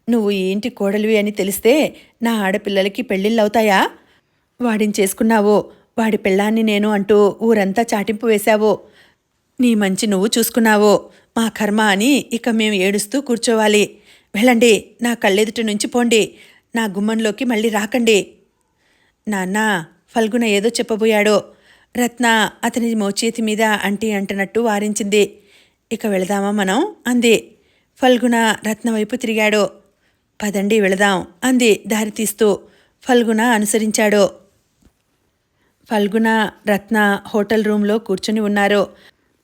[SPEAKER 1] నువ్వు ఈ ఇంటి కోడలివి అని తెలిస్తే నా ఆడపిల్లలకి పెళ్ళిళ్ళవుతాయా? వాడిని చేసుకున్నావు, వాడి పెళ్ళాన్ని నేను అంటూ ఊరంతా చాటింపు వేశావు. నీ మంచి నువ్వు చూసుకున్నావు. మా కర్మ అని ఇక మేము ఏడుస్తూ కూర్చోవాలి. వెళ్ళండి, నా కళ్ళెదుటి నుంచి పోండి, నా గుమ్మంలోకి మళ్ళీ రాకండి. నాన్న, ఫల్గుణ ఏదో చెప్పబోయాడో. రత్న అతని మోచేతి మీద అంటున్నట్టు వారించింది. ఇక వెళదామా మనం అంది. ఫల్గుణ రత్న వైపు తిరిగాడు. పదండి వెళదాం అంది దారి తీస్తూ. ఫల్గుణ అనుసరించాడు. ఫల్గుణ, రత్న హోటల్ రూంలో కూర్చుని ఉన్నారు.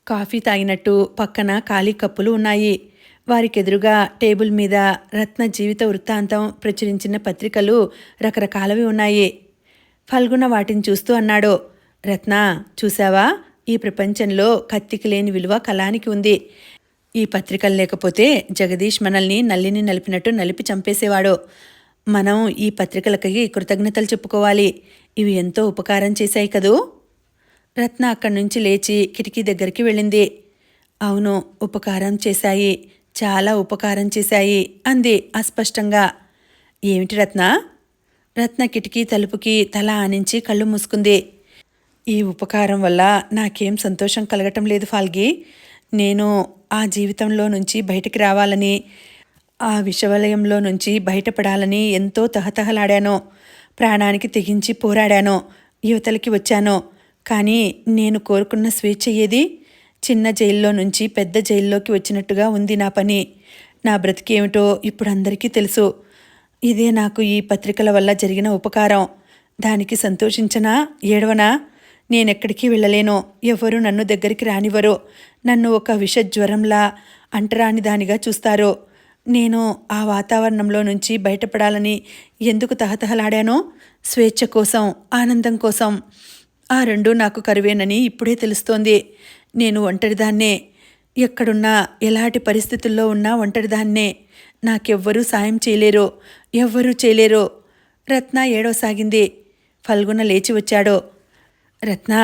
[SPEAKER 1] కాఫీ తాగినట్టు పక్కన ఖాళీ కప్పులు ఉన్నాయి. వారికెదురుగా టేబుల్ మీద రత్న జీవిత వృత్తాంతం ప్రచురించిన పత్రికలు రకరకాలవి ఉన్నాయి. ఫల్గుణ వాటిని చూస్తూ అన్నాడు. రత్న, చూసావా? ఈ ప్రపంచంలో కత్తికి లేని విలువ కళానికి ఉంది. ఈ పత్రికలు లేకపోతే జగదీష్ మనల్ని నల్లిని నలిపినట్టు నలిపి చంపేసేవాడు. మనం ఈ పత్రికలకి కృతజ్ఞతలు చెప్పుకోవాలి. ఇవి ఎంతో ఉపకారం చేశాయి కదూ. రత్న అక్కడి నుంచి లేచి కిటికీ దగ్గరికి వెళ్ళింది. అవును, ఉపకారం చేశాయి, చాలా ఉపకారం చేశాయి అంది అస్పష్టంగా. ఏమిటి రత్న? రత్న కిటికీ తలుపుకి తల ఆనించి కళ్ళు మూసుకుంది. ఈ ఉపకారం వల్ల నాకేం సంతోషం కలగటం లేదు ఫాల్గి. నేను ఆ జీవితంలో నుంచి బయటికి రావాలని, ఆ విషవలయంలో నుంచి బయటపడాలని ఎంతో తహతహలాడాను. ప్రాణానికి తెగించి పోరాడాను. యువతలకి వచ్చాను. కానీ నేను కోరుకున్న స్వేచ్ఛ ఏది? చిన్న జైల్లో నుంచి పెద్ద జైల్లోకి వచ్చినట్టుగా ఉంది నా పని. నా బ్రతికేమిటో ఇప్పుడు అందరికీ తెలుసు. ఇదే నాకు ఈ పత్రికల వల్ల జరిగిన ఉపకారం. దానికి సంతోషించనా, ఏడవనా? నేనెక్కడికి వెళ్ళలేను. ఎవరు నన్ను దగ్గరికి రానివ్వరు. నన్ను ఒక విషజ్వరంలా అంటరాని దానిగా చూస్తారు. నేను ఆ వాతావరణంలో నుంచి బయటపడాలని ఎందుకు తహతహలాడానో? స్వేచ్ఛ కోసం, ఆనందం కోసం. ఆ రెండూ నాకు కరువేనని ఇప్పుడే తెలుస్తోంది. నేను ఒంటరిదాన్నే. ఎక్కడున్నా, ఎలాంటి పరిస్థితుల్లో ఉన్నా ఒంటరిదాన్నే. నాకెవ్వరూ సాయం చేయలేరు, ఎవ్వరూ చేయలేరు. రత్న ఏడవసాగింది. ఫల్గుణ లేచి వచ్చాడు. రత్న,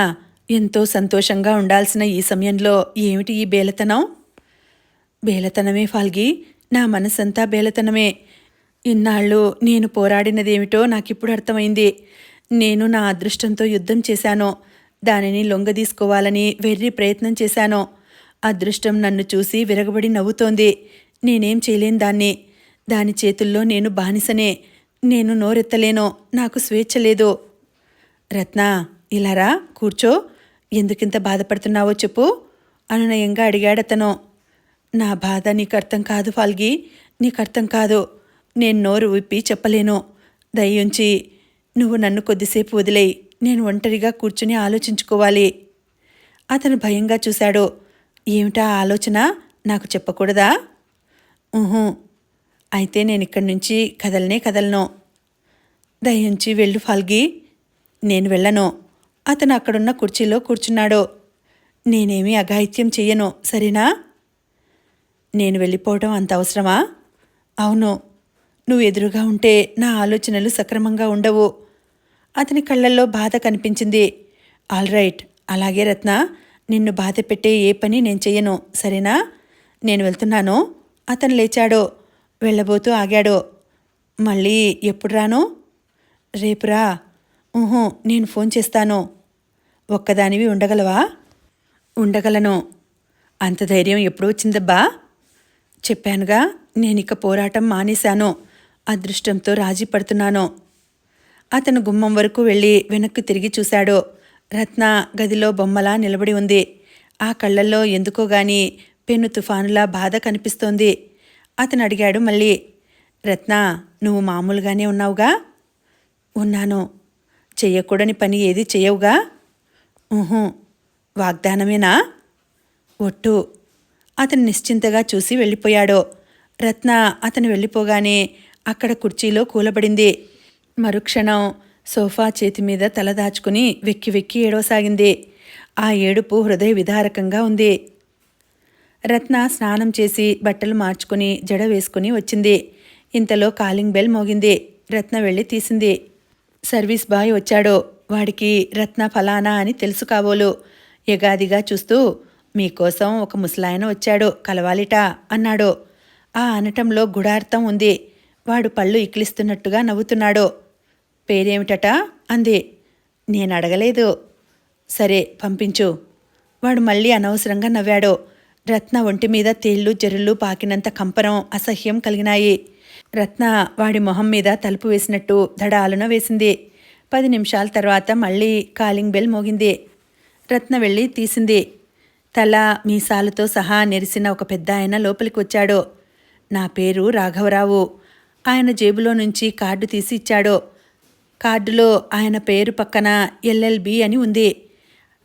[SPEAKER 1] ఎంతో సంతోషంగా ఉండాల్సిన ఈ సమయంలో ఏమిటి ఈ బేలతనం? బేలతనమే ఫాల్గి, నా మనసంతా బేలతనమే. ఇన్నాళ్ళు నేను పోరాడినదేమిటో నాకిప్పుడు అర్థమైంది. నేను నా అదృష్టంతో యుద్ధం చేశాను. దానిని లొంగదీసుకోవాలని వెర్రి ప్రయత్నం చేశాను. అదృష్టం నన్ను చూసి విరగబడి నవ్వుతోంది. నేనేం చేయలేను దాన్ని. దాని చేతుల్లో నేను బానిసనే. నేను నోరెత్తలేను. నాకు స్వేచ్ఛ లేదు. రత్న, ఇలారా, కూర్చో. ఎందుకింత బాధపడుతున్నావో చెప్పు అనునయంగా అడిగాడతను. నా బాధ నీకు అర్థం కాదు ఫాల్గి, నీకు అర్థం కాదు. నేను నోరు విప్పి చెప్పలేను. దయ్యుంచి నువ్వు నన్ను కొద్దిసేపు వదిలేయి. నేను ఒంటరిగా కూర్చుని ఆలోచించుకోవాలి. అతను భయంగా చూశాడు. ఏమిటా ఆలోచన? నాకు చెప్పకూడదా? ఊహూ. అయితే నేనిక్కడి నుంచి కదలను. దయ్యుంచి వెళ్ళు ఫాల్గి. నేను వెళ్ళను. అతను అక్కడున్న కుర్చీలో కూర్చున్నాడు. నేనేమీ అఘాయిత్యం చెయ్యను, సరేనా? నేను వెళ్ళిపోవడం అంత అవసరమా? అవును. నువ్వు ఎదురుగా ఉంటే నా ఆలోచనలు సక్రమంగా ఉండవు. అతని కళ్ళల్లో బాధ కనిపించింది. ఆల్ రైట్, అలాగే రత్న. నిన్ను బాధ పెట్టే ఏ పని నేను చెయ్యను, సరేనా? నేను వెళ్తున్నాను. అతను లేచాడు. వెళ్ళబోతూ ఆగాడు. మళ్ళీ ఎప్పుడు రాను? రేపురా. ఊహూ, నేను ఫోన్ చేస్తాను. ఒక్కదానివి ఉండగలవా? ఉండగలను. అంత ధైర్యం ఎప్పుడు వచ్చిందబ్బా? చెప్పానుగా, నేనిక పోరాటం మానేశాను. అదృష్టంతో రాజీ పడుతున్నాను. అతను గుమ్మం వరకు వెళ్ళి వెనక్కి తిరిగి చూశాడు. రత్న గదిలో బొమ్మలా నిలబడి ఉంది. ఆ కళ్ళల్లో ఎందుకోగాని పెను తుఫానులా బాధ కనిపిస్తోంది. అతను అడిగాడు మళ్ళీ, రత్న, నువ్వు మామూలుగానే ఉన్నావుగా? ఉన్నాను. చెయ్యకూడని పని ఏది చెయ్యవుగా? ఊహూ. వాగ్దానమేనా? ఒట్టు. అతను నిశ్చింతగా చూసి వెళ్ళిపోయాడు. రత్న అతను వెళ్ళిపోగానే అక్కడ కుర్చీలో కూలబడింది. మరుక్షణం సోఫా చేతిమీద తలదాచుకుని వెక్కి వెక్కి ఏడవసాగింది. ఆ ఏడుపు హృదయ విదారకంగా ఉంది. రత్న స్నానం చేసి బట్టలు మార్చుకుని జడ వేసుకుని వచ్చింది. ఇంతలో కాలింగ్ బెల్ మోగింది. రత్న వెళ్ళి తీసింది. సర్వీస్ బాయ్ వచ్చాడు. వాడికి రత్న ఫలానా అని తెలుసు కాబోలు. ఎగాదిగా చూస్తూ, మీకోసం ఒక ముసలాయన వచ్చాడు, కలవాలిట అన్నాడు. ఆ అనటంలో గుడార్థం ఉంది. వాడు పళ్ళు ఇక్కిలిస్తున్నట్టుగా నవ్వుతున్నాడు. పేరేమిటట అంది. నేనడగలేదు. సరే, పంపించు. వాడు మళ్ళీ అనవసరంగా నవ్వాడు. రత్న ఒంటిమీద తేళ్లు జరుళ్ళు పాకినంత కంపనం, అసహ్యం కలిగినాయి. రత్న వాడి మొహం మీద తలుపు వేసినట్టు దడాలున వేసింది. 10 నిమిషాల తర్వాత మళ్ళీ కాలింగ్ బెల్ మోగింది. రత్న వెళ్ళి తీసింది. తల మీసాలతో సహా నెరిసిన ఒక పెద్ద ఆయన లోపలికి వచ్చాడు. నా పేరు రాఘవరావు. ఆయన జేబులో నుంచి కార్డు తీసి ఇచ్చాడు. కార్డులో ఆయన పేరు పక్కన ఎల్ఎల్బి అని ఉంది.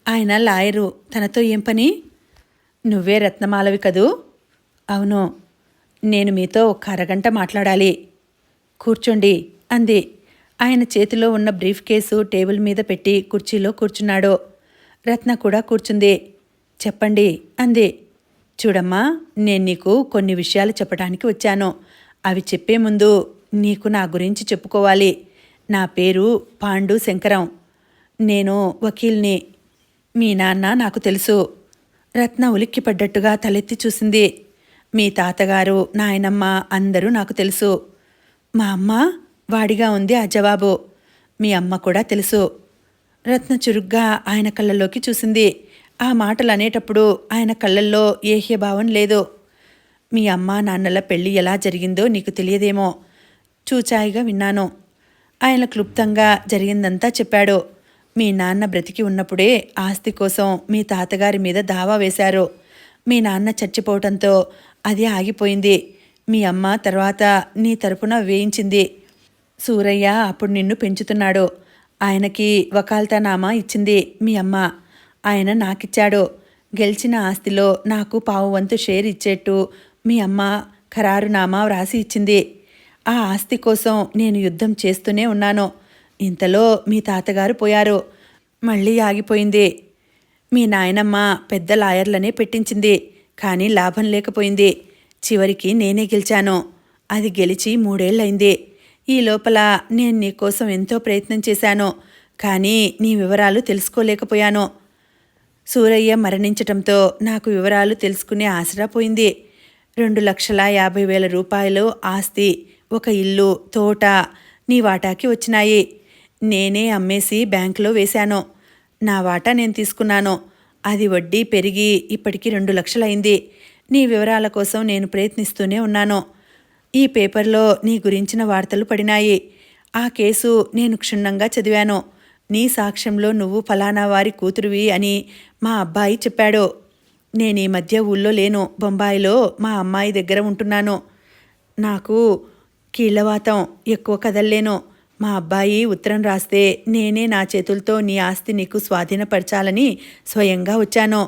[SPEAKER 1] ఆయన లాయరు. తనతో ఏం పని? నువ్వే రత్నమాలవి కదూ? అవును. నేను మీతో ఒక అరగంట మాట్లాడాలి. కూర్చోండి అంది. ఆయన చేతిలో ఉన్న బ్రీఫ్ కేసు టేబుల్ మీద పెట్టి కుర్చీలో కూర్చున్నాడు. రత్న కూడా కూర్చుంది. చెప్పండి అంది. చూడమ్మా, నేను నీకు కొన్ని విషయాలు చెప్పడానికి వచ్చాను. అవి చెప్పే ముందు నీకు నా గురించి చెప్పుకోవాలి. నా పేరు పాండు శంకరం. నేను వకీల్ని. మీ నాన్న నాకు తెలుసు. రత్న ఉలిక్కిపడ్డట్టుగా తలెత్తి చూసింది. మీ తాతగారు, నాయనమ్మ అందరూ నాకు తెలుసు. మా అమ్మ? వాడిగా ఉంది ఆ జవాబు. మీ అమ్మ కూడా తెలుసు. రత్న చురుగ్గా ఆయన కళ్ళల్లోకి చూసింది. ఆ మాటలు అనేటప్పుడు ఆయన కళ్ళల్లో ఏహ్యభావం లేదు. మీ అమ్మా నాన్నల పెళ్లి ఎలా జరిగిందో నీకు తెలియదేమో. చూచాయిగా విన్నాను. ఆయన క్లుప్తంగా జరిగిందంతా చెప్పాడు. మీ నాన్న బ్రతికి ఉన్నప్పుడే ఆస్తి కోసం మీ తాతగారి మీద దావా వేశారు. మీ నాన్న చచ్చిపోవటంతో అది ఆగిపోయింది. మీ అమ్మ తర్వాత నీ తరపున వేయించింది. సూరయ్య అప్పుడు నిన్ను పెంచుతున్నాడు. ఆయనకి వకాల్తానామా ఇచ్చింది మీ అమ్మ. ఆయన నాకిచ్చాడు. గెలిచిన ఆస్తిలో నాకు పావువంతు షేర్ ఇచ్చేట్టు మీ అమ్మ ఖరారునామా వ్రాసి ఇచ్చింది. ఆ ఆస్తి కోసం నేను యుద్ధం చేస్తూనే ఉన్నాను. ఇంతలో మీ తాతగారు పోయారు. మళ్ళీ ఆగిపోయింది. మీ నాయనమ్మ పెద్ద లాయర్లనే పెట్టించింది. కానీ లాభం లేకపోయింది. చివరికి నేనే గెలిచాను. అది గెలిచి 3 ఏళ్ళయింది. ఈ లోపల నేను నీకోసం ఎంతో ప్రయత్నం చేశాను. కానీ నీ వివరాలు తెలుసుకోలేకపోయాను. సూరయ్య మరణించటంతో నాకు వివరాలు తెలుసుకునే ఆసరా పోయింది. 2,50,000 రూపాయలు ఆస్తి, ఒక ఇల్లు, తోట నీ వాటాకి వచ్చినాయి. నేనే అమ్మేసి బ్యాంకులో వేశాను. నా వాటా నేను తీసుకున్నాను. అది వడ్డీ పెరిగి ఇప్పటికి 2 లక్షలైంది. నీ వివరాల కోసం నేను ప్రయత్నిస్తూనే ఉన్నాను. ఈ పేపర్లో నీ గురించిన వార్తలు పడినాయి. ఆ కేసు నేను క్షుణ్ణంగా చదివాను. నీ సాక్ష్యంలో నువ్వు ఫలానా వారి కూతురువి అని మా అబ్బాయి చెప్పాడు. నేను ఈ మధ్య ఊళ్ళో లేను. బొంబాయిలో మా అమ్మాయి దగ్గర ఉంటున్నాను. నాకు కీళ్లవాతం, ఎక్కువ కదల్లేను. మా అబ్బాయి ఉత్తరం రాస్తే నేనే నా చేతులతో నీ ఆస్తి నీకు స్వాధీనపరచాలని స్వయంగా వచ్చాను.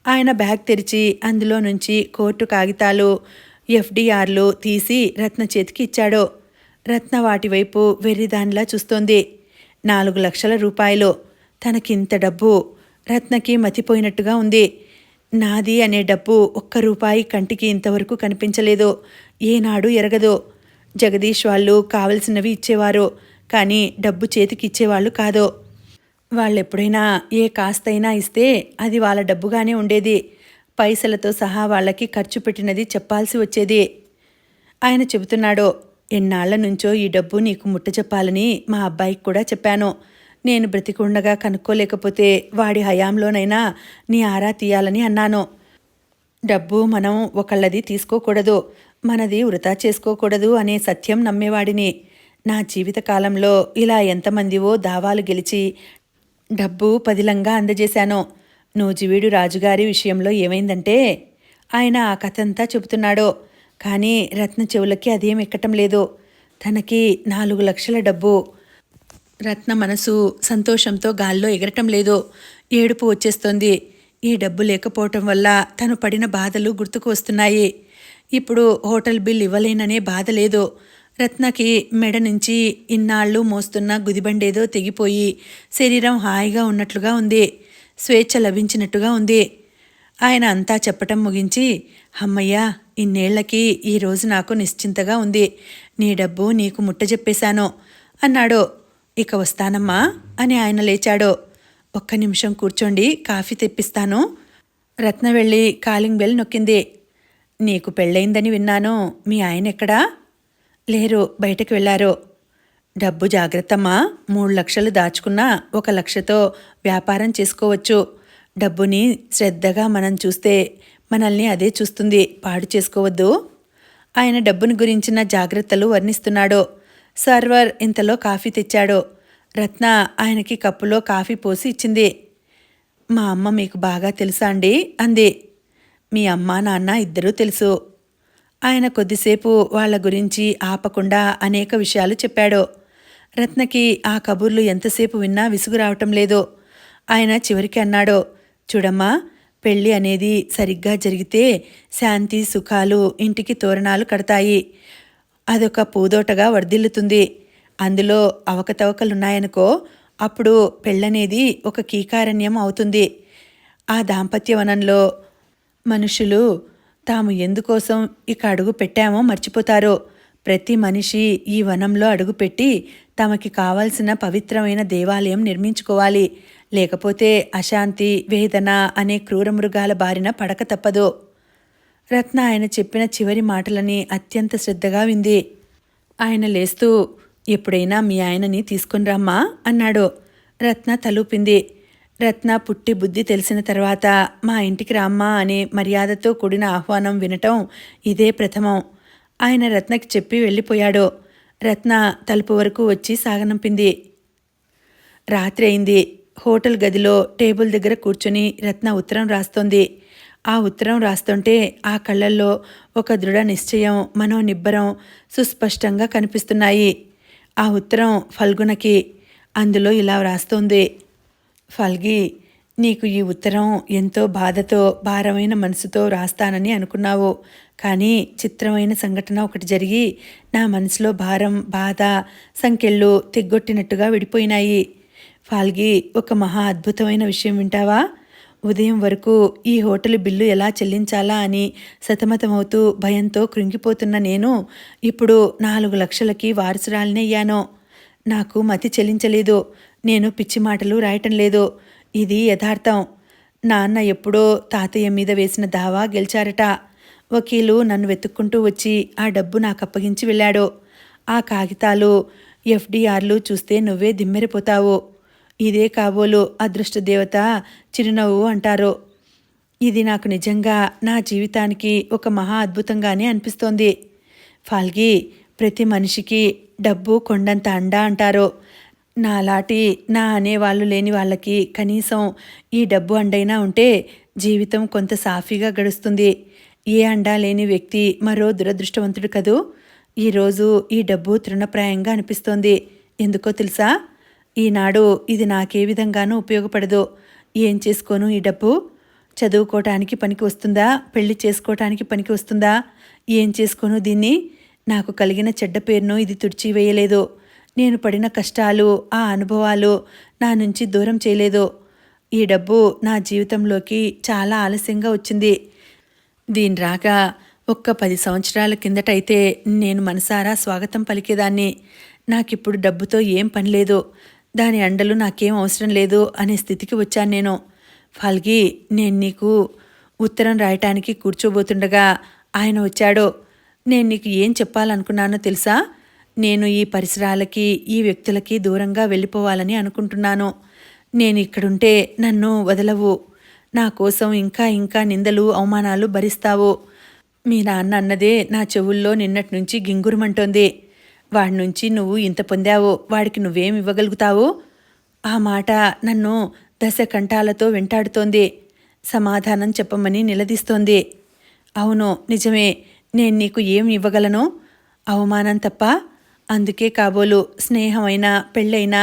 [SPEAKER 1] ఆయన బ్యాగ్ తెరిచి అందులో నుంచి కోర్టు కాగితాలు, ఎఫ్డిఆర్లు తీసి రత్న చేతికి ఇచ్చాడు. రత్న వాటివైపు వెర్రిదానిలా చూస్తోంది. 4 లక్షల రూపాయలు. తనకింత డబ్బు. రత్నకి మతిపోయినట్టుగా ఉంది. నాది అనే డబ్బు ₹1 కంటికి ఇంతవరకు కనిపించలేదు. ఏనాడు ఎరగదు. జగదీష్ వాళ్ళు కావలసినవి ఇచ్చేవారు, కానీ డబ్బు చేతికి ఇచ్చేవాళ్ళు కాదు. వాళ్ళెప్పుడైనా ఏ కాస్తైనా ఇస్తే అది వాళ్ళ డబ్బుగానే ఉండేది. పైసలతో సహా వాళ్ళకి ఖర్చు పెట్టినది చెప్పాల్సి వచ్చేది. ఆయన చెబుతున్నాడు, ఎన్నాళ్ల నుంచో ఈ డబ్బు నీకు ముట్టజెప్పాలని మా అబ్బాయికి కూడా చెప్పాను. నేను బ్రతికుండగా కనుక్కోలేకపోతే వాడి హయాంలోనైనా నీ ఆరా తీయాలని అన్నాను. డబ్బు మనం ఒకళ్ళది తీసుకోకూడదు, మనది వృధా చేసుకోకూడదు అనే సత్యం నమ్మేవాడిని. నా జీవితకాలంలో ఇలా ఎంతమందివో దావాలు గెలిచి డబ్బు పదిలంగా అందజేశాను. నూజివీడు రాజుగారి విషయంలో ఏమైందంటే, ఆయన ఆ కథంతా చెబుతున్నాడు. కానీ రత్న చెవులకి అదేం ఎక్కటం లేదు. తనకి 4 లక్షల డబ్బు. రత్న మనసు సంతోషంతో గాల్లో ఎగరటం లేదు. ఏడుపు వచ్చేస్తోంది. ఈ డబ్బు లేకపోవటం వల్ల తను పడిన బాధలు గుర్తుకు వస్తున్నాయి. ఇప్పుడు హోటల్ బిల్ ఇవ్వలేననే బాధ లేదు. రత్నకి మెడ నుంచి ఇన్నాళ్ళు మోస్తున్న గుదిబండేదో తెగిపోయి శరీరం హాయిగా ఉన్నట్లుగా ఉంది. స్వేచ్ఛ లభించినట్టుగా ఉంది. ఆయన అంతా చెప్పటం ముగించి, అమ్మయ్యా, ఇన్నేళ్లకి ఈరోజు నాకు నిశ్చింతగా ఉంది. నీ డబ్బు నీకు ముట్టజెప్పేశాను అన్నాడు. ఇక వస్తానమ్మా అని ఆయన లేచాడు. ఒక్క నిమిషం కూర్చోండి, కాఫీ తెప్పిస్తాను. రత్న వెళ్ళి కాలింగ్ బెల్ నొక్కింది. నీకు పెళ్ళయిందని విన్నాను, మీ ఆయన ఎక్కడా? లేరు, బయటకు వెళ్ళారు. డబ్బు జాగ్రత్తమ్మా, 3 లక్షలు దాచుకున్నా 1 లక్షతో వ్యాపారం చేసుకోవచ్చు. డబ్బుని శ్రద్ధగా మనం చూస్తే మనల్ని అదే చూస్తుంది, పాడు చేసుకోవద్దు. ఆయన డబ్బుని గురించిన జాగ్రత్తలు వర్ణిస్తున్నాడు. సర్వర్ ఇంతలో కాఫీ తెచ్చాడు. రత్న ఆయనకి కప్పులో కాఫీ పోసి ఇచ్చింది. మా అమ్మ మీకు బాగా తెలుసా అండి అంది. మీ అమ్మ నాన్న ఇద్దరూ తెలుసు. ఆయన కొద్దిసేపు వాళ్ళ గురించి ఆపకుండా అనేక విషయాలు చెప్పాడు. రత్నకి ఆ కబుర్లు ఎంతసేపు విన్నా విసుగు రావటం లేదు. ఆయన చివరికి అన్నాడు, చూడమ్మా, పెళ్ళి అనేది సరిగ్గా జరిగితే శాంతి సుఖాలు ఇంటికి తోరణాలు కడతాయి. అదొక పూదోటగా వర్ధిల్లుతుంది. అందులో అవకతవకలున్నాయనుకో, అప్పుడు పెళ్ళనేది ఒక కీకారణ్యం అవుతుంది. ఆ దాంపత్యవనంలో మనుషులు తాము ఎందుకోసం ఇక అడుగు పెట్టామో మర్చిపోతారు. ప్రతి మనిషి ఈ వనంలో అడుగుపెట్టి తమకి కావాల్సిన పవిత్రమైన దేవాలయం నిర్మించుకోవాలి. లేకపోతే అశాంతి, వేదన అనే క్రూర మృగాల బారిన పడక తప్పదు. రత్న ఆయన చెప్పిన చివరి మాటలని అత్యంత శ్రద్ధగా వింది. ఆయన లేస్తూ, ఎప్పుడైనా మీ ఆయనని తీసుకుని రమ్మా అన్నాడు. రత్న తలూపింది. రత్న పుట్టి బుద్ధి తెలిసిన తర్వాత మా ఇంటికి రామ్మా అనే మర్యాదతో కూడిన ఆహ్వానం వినటం ఇదే ప్రథమం. ఆయన రత్నకి చెప్పి వెళ్ళిపోయాడు. రత్న తలుపు వరకు వచ్చి సాగనంపింది. రాత్రి అయింది. హోటల్ గదిలో టేబుల్ దగ్గర కూర్చుని రత్న ఉత్తరం రాస్తోంది. ఆ ఉత్తరం రాస్తుంటే ఆ కళ్ళల్లో ఒక దృఢ నిశ్చయం, మనోనిబ్బరం సుస్పష్టంగా కనిపిస్తున్నాయి. ఆ ఉత్తరం ఫల్గుణకి. అందులో ఇలా వ్రాస్తోంది. ఫల్గి, నీకు ఈ ఉత్తరం ఎంతో బాధతో భారమైన మనసుతో రాస్తానని అనుకున్నావు. కానీ చిత్రమైన సంఘటన ఒకటి జరిగి నా మనసులో భారం, బాధ సంకెళ్ళు తెగ్గొట్టినట్టుగా విడిపోయినాయి. ఫాల్గి, ఒక మహా అద్భుతమైన విషయం వింటావా? ఉదయం వరకు ఈ హోటల్ బిల్లు ఎలా చెల్లించాలా అని సతమతమవుతూ భయంతో కృంగిపోతున్న నేను ఇప్పుడు 4 లక్షలకి వారసురాలినయ్యాను. నాకు మతి చెల్లించలేదు. నేను పిచ్చి మాటలు రాయటం లేదు. ఇది యథార్థం. నాన్న ఎప్పుడో తాతయ్య మీద వేసిన దావా గెలిచారట. వకీలు నన్ను వెతుక్కుంటూ వచ్చి ఆ డబ్బు నాకు అప్పగించి వెళ్ళాడు. ఆ కాగితాలు, ఎఫ్డిఆర్లు చూస్తే నువ్వే దిమ్మెరిపోతావు. ఇదే కాబోలు అదృష్టదేవత చిరునవ్వు అంటారు. ఇది నాకు నిజంగా నా జీవితానికి ఒక మహా అద్భుతంగానే అనిపిస్తోంది. ఫాల్గి, ప్రతి మనిషికి డబ్బు కొండంత అండా అంటారు. నాలాటి నా అనేవాళ్ళు లేని వాళ్ళకి కనీసం ఈ డబ్బు అండైనా ఉంటే జీవితం కొంత సాఫీగా గడుస్తుంది. ఏ అండా లేని వ్యక్తి మరో దురదృష్టవంతుడు కదూ. ఈరోజు ఈ డబ్బు తృణప్రాయంగా అనిపిస్తోంది. ఎందుకో తెలుసా? ఈనాడు ఇది నాకే విధంగానూ ఉపయోగపడదు. ఏం చేసుకోను ఈ డబ్బు? చదువుకోవటానికి పనికి వస్తుందా? పెళ్లి చేసుకోవటానికి పనికి వస్తుందా? ఏం చేసుకోను దీన్ని? నాకు కలిగిన చెడ్డ పేరును ఇది తుడిచివేయలేదు. నేను పడిన కష్టాలు, ఆ అనుభవాలు నా నుంచి దూరం చేయలేదు. ఈ డబ్బు నా జీవితంలోకి చాలా ఆలస్యంగా వచ్చింది. దీని రాక ఒక్క 10 సంవత్సరాల కిందటైతే నేను మనసారా స్వాగతం పలికేదాన్ని. నాకిప్పుడు డబ్బుతో ఏం పని లేదు, దాని అండలు నాకేం అవసరం లేదు అనే స్థితికి వచ్చాను నేను. ఫాల్గి, నేను నీకు ఉత్తరం రాయటానికి కూర్చోబోతుండగా ఆయన వచ్చాడు. నేను నీకు ఏం చెప్పాలనుకున్నానో తెలుసా? నేను ఈ పరిసరాలకి ఈ వ్యక్తులకి దూరంగా వెళ్ళిపోవాలని అనుకుంటున్నాను. నేను ఇక్కడుంటే నన్ను వదలవు. నా కోసం ఇంకా ఇంకా నిందలు అవమానాలు భరిస్తావు. మీ నాన్న అన్నదే నా చెవుల్లో నిన్నటి నుంచి గింగురుమంటోంది. వాడి నుంచి నువ్వు ఇంత పొందావు, వాడికి నువ్వేం ఇవ్వగలుగుతావు? ఆ మాట నన్ను దశకంఠాలతో వెంటాడుతోంది. సమాధానం చెప్పమని నిలదీస్తోంది. అవును, నిజమే. నేను నీకు ఏం ఇవ్వగలను? అవమానం తప్ప. అందుకే కాబోలు స్నేహమైనా పెళ్ళైనా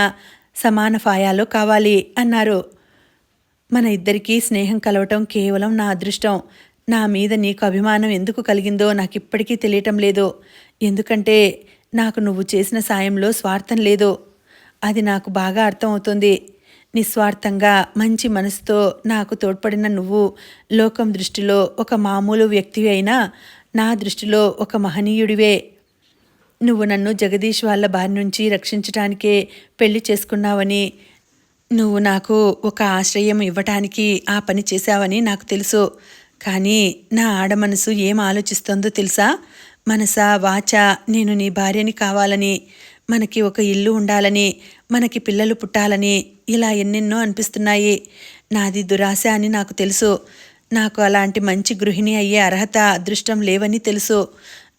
[SPEAKER 1] సమాన ఫాయాలో కావాలి అన్నారు. మన ఇద్దరికీ స్నేహం కలవటం కేవలం నా అదృష్టం. నా మీద నీకు అభిమానం ఎందుకు కలిగిందో నాకిప్పటికీ తెలియటం లేదు. ఎందుకంటే నాకు నువ్వు చేసిన సాయంలో స్వార్థం లేదు. అది నాకు బాగా అర్థమవుతుంది. నిస్వార్థంగా మంచి మనసుతో నాకు తోడ్పడిన నువ్వు లోకం దృష్టిలో ఒక మామూలు వ్యక్తివి అయినా నా దృష్టిలో ఒక మహనీయుడివే. నువ్వు నన్ను జగదీష్ వాళ్ళ బారి నుంచి రక్షించటానికే పెళ్లి చేసుకున్నావని, నువ్వు నాకు ఒక ఆశ్రయం ఇవ్వటానికి ఆ పని చేశావని నాకు తెలుసు. కానీ నా ఆడ మనసు ఏం ఆలోచిస్తోందో తెలుసా? మనసా వాచా నేను నీ భార్యని కావాలని, మనకి ఒక ఇల్లు ఉండాలని, మనకి పిల్లలు పుట్టాలని ఇలా ఎన్నెన్నో అనిపిస్తున్నాయి. నాది దురాశ అని నాకు తెలుసు. నాకు అలాంటి మంచి గృహిణి అయ్యే అర్హత అదృష్టం లేవని తెలుసు.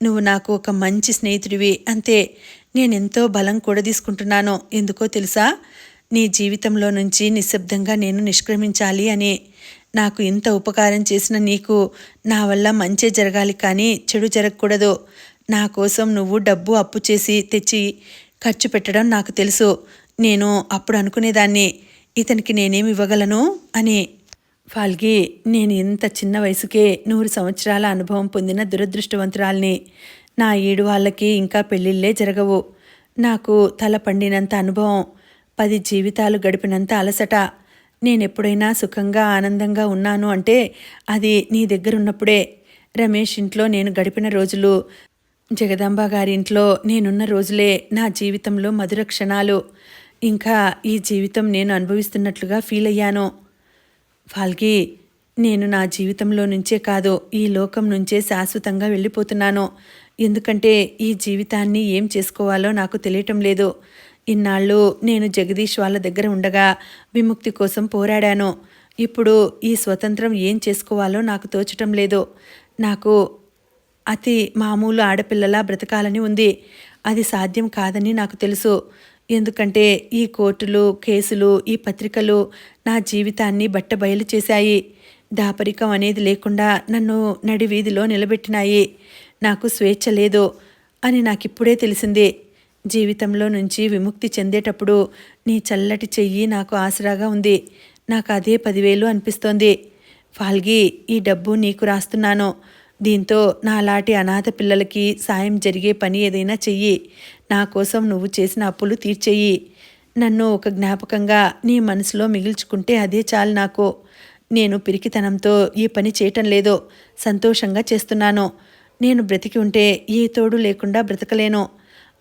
[SPEAKER 1] నువ్వు నాకు ఒక మంచి స్నేహితుడివి అంతే. నేనెంతో బలం కూడదీసుకుంటున్నాను. ఎందుకో తెలుసా? నీ జీవితంలో నుంచి నిశ్శబ్దంగా నేను నిష్క్రమించాలి అని. నాకు ఇంత ఉపకారం చేసిన నీకు నా వల్ల మంచే జరగాలి కానీ చెడు జరగకూడదు. నా కోసం నువ్వు డబ్బు అప్పు చేసి తెచ్చి ఖర్చు పెట్టడం నాకు తెలుసు. నేను అప్పుడు అనుకునేదాన్ని, ఇతనికి నేనేమి ఇవ్వగలను అని. ఫాల్గి, నేను ఇంత చిన్న వయసుకే 100 సంవత్సరాల అనుభవం పొందిన దురదృష్టవంతురాల్ని. నా ఈడు వాళ్ళకి ఇంకా పెళ్ళిళ్ళే జరగవు. నాకు తల పండినంత అనుభవం, 10 జీవితాలు గడిపినంత అలసట. నేనెప్పుడైనా సుఖంగా ఆనందంగా ఉన్నాను అంటే అది నీ దగ్గరున్నప్పుడే. రమేష్ ఇంట్లో నేను గడిపిన రోజులు, జగదాంబ గారి ఇంట్లో నేనున్న రోజులే నా జీవితంలో మధుర క్షణాలు. ఇంకా ఈ జీవితం నేను అనుభవిస్తున్నట్లుగా ఫీల్ అయ్యాను. ఫాల్గి, నేను నా జీవితంలో నుంచే కాదు ఈ లోకం నుంచే శాశ్వతంగా వెళ్ళిపోతున్నాను. ఎందుకంటే ఈ జీవితాన్ని ఏం చేసుకోవాలో నాకు తెలియటం లేదు. ఇన్నాళ్ళు నేను జగదీష్ వాళ్ళ దగ్గర ఉండగా విముక్తి కోసం పోరాడాను. ఇప్పుడు ఈ స్వతంత్రం ఏం చేసుకోవాలో నాకు తోచటం లేదు. నాకు అతి మామూలు ఆడపిల్లలా బ్రతకాలని ఉంది. అది సాధ్యం కాదని నాకు తెలుసు. ఎందుకంటే ఈ కోర్టులు, కేసులు, ఈ పత్రికలు నా జీవితాన్ని బట్టబయలు చేశాయి. దాపరికం అనేది లేకుండా నన్ను నడి వీధిలో నిలబెట్టినాయి. నాకు స్వేచ్ఛ లేదు అని నాకిప్పుడే తెలిసింది. జీవితంలో నుంచి విముక్తి చెందేటప్పుడు నీ చల్లటి చెయ్యి నాకు ఆసరాగా ఉంది. నాకు అదే 10,000 అనిపిస్తోంది. ఫాల్గి, ఈ డబ్బు నీకు రాస్తున్నాను. దీంతో నాలాంటి అనాథ పిల్లలకి సాయం జరిగే పని ఏదైనా చెయ్యి. నా కోసం నువ్వు చేసిన అప్పులు తీర్చేయి. నన్ను ఒక జ్ఞాపకంగా నీ మనసులో మిగిల్చుకుంటే అదే చాలు నాకు. నేను పిరికితనంతో ఈ పని చేయటం లేదో, సంతోషంగా చేస్తున్నాను. నేను బ్రతికి ఉంటే ఏ తోడు లేకుండా బ్రతకలేను.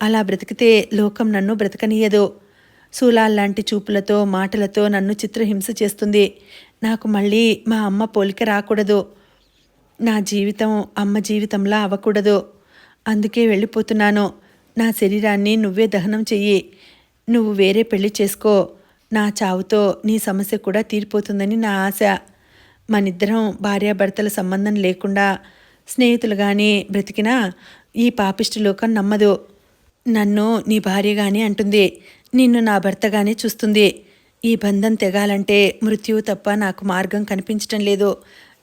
[SPEAKER 1] అలా బ్రతికితే లోకం నన్ను బ్రతకనీయదు. శూలాల్లాంటి చూపులతో మాటలతో నన్ను చిత్రహింస చేస్తుంది. నాకు మళ్ళీ మా అమ్మ పోలిక రాకూడదు. నా జీవితం అమ్మ జీవితంలా అవ్వకూడదు. అందుకే వెళ్ళిపోతున్నాను. నా శరీరాన్ని నువ్వే దహనం చెయ్యి. నువ్వు వేరే పెళ్లి చేసుకో. నా చావుతో నీ సమస్య కూడా తీరిపోతుందని నా ఆశ. మనిద్దరం భార్యాభర్తల సంబంధం లేకుండా స్నేహితులుగానే బ్రతికినా ఈ పాపిష్టి లోకం నమ్మదు. నన్ను నీ భార్యగానే అంటుంది, నిన్ను నా భర్తగానే చూస్తుంది. ఈ బంధం తెగాలంటే మృత్యువు తప్ప నాకు మార్గం కనిపించటం లేదు.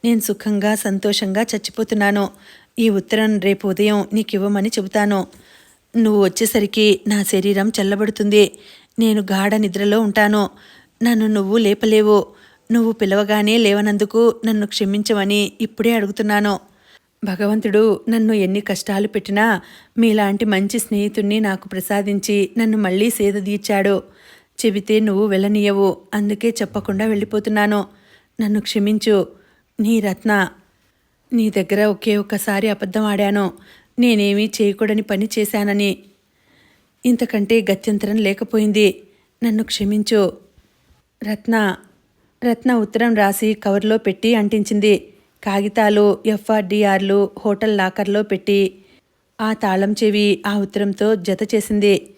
[SPEAKER 1] నేను సుఖంగా సంతోషంగా చచ్చిపోతున్నాను. ఈ ఉత్తరం రేపు ఉదయం నీకివ్వమని చెబుతాను. నువ్వు వచ్చేసరికి నా శరీరం చల్లబడుతుంది. నేను గాఢ నిద్రలో ఉంటాను. నన్ను నువ్వు లేపలేవు. నువ్వు పిలవగానే లేవనందుకు నన్ను క్షమించమని ఇప్పుడే అడుగుతున్నాను. భగవంతుడు నన్ను ఎన్ని కష్టాలు పెట్టినా మీలాంటి మంచి స్నేహితుణ్ణి నాకు ప్రసాదించి నన్ను మళ్ళీ సేదదీర్చాడు. చెబితే నువ్వు వెళ్ళనీయవు. అందుకే చెప్పకుండా వెళ్ళిపోతున్నాను. నన్ను క్షమించు. నీ రత్న. నీ దగ్గర ఒకే ఒక్కసారి అబద్ధం ఆడాను. నేనేమీ చేయకూడని పని చేశానని. ఇంతకంటే గత్యంతరం లేకపోయింది. నన్ను క్షమించు. రత్న. రత్న ఉత్తరం రాసి కవర్లో పెట్టి అంటించింది. కాగితాలు ఎఫ్ఆర్డిఆర్లు హోటల్ లాకర్లో పెట్టి ఆ తాళం చెవి ఆ ఉత్తరంతో జత చేసింది.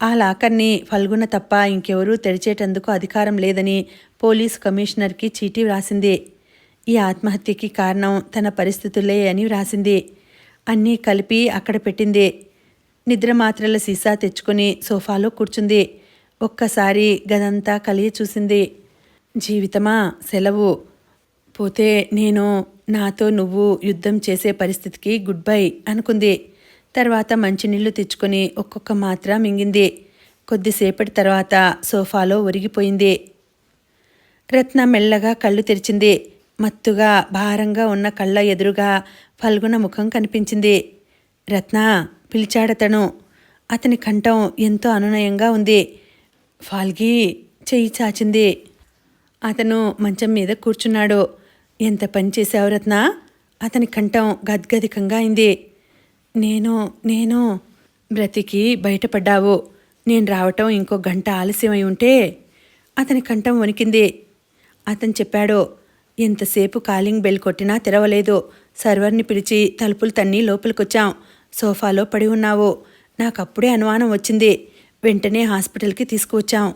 [SPEAKER 1] ఆ లాకర్ని ఫల్గుణ తప్ప ఇంకెవరూ తెరిచేటందుకు అధికారం లేదని పోలీసు కమిషనర్కి చీటీ వ్రాసింది. ఈ ఆత్మహత్యకి కారణం తన పరిస్థితులే అని వ్రాసింది. అన్నీ కలిపి అక్కడ పెట్టింది. నిద్రమాత్రల సీసా తెచ్చుకుని సోఫాలో కూర్చుంది. ఒక్కసారి గదంతా కలియ చూసింది. జీవితమా సెలవు, పోతే నేను, నాతో నువ్వు యుద్ధం చేసే పరిస్థితికి గుడ్ బై అనుకుంది. తర్వాత మంచినీళ్లు తెచ్చుకొని ఒక్కొక్క మాత్ర మింగింది. కొద్దిసేపటి తర్వాత సోఫాలో ఒరిగిపోయింది. రత్న మెల్లగా కళ్ళు తెరిచింది. మత్తుగా భారంగా ఉన్న కళ్ళ ఎదురుగా ఫల్గుణ ముఖం కనిపించింది. రత్న పిలిచాడతను. అతని కంఠం ఎంతో అనునయంగా ఉంది. ఫాల్గి చెయ్యి చాచింది. అతను మంచం మీద కూర్చున్నాడు. ఎంత పని చేశావు రత్న? అతని కంఠం గద్గదికంగా అయింది. నేను బ్రతికి బయటపడ్డావు. నేను రావటం ఇంకో గంట ఆలస్యమై ఉంటే. అతని కంఠం వణికింది. అతను చెప్పాడు. ఎంతసేపు కాలింగ్ బెల్ కొట్టినా తెరవలేదు. సర్వర్ని పిలిచి తలుపులు తన్ని లోపలికొచ్చాం. సోఫాలో పడి ఉన్నావు. నాకప్పుడే అనుమానం వచ్చింది. వెంటనే హాస్పిటల్కి తీసుకువచ్చాం.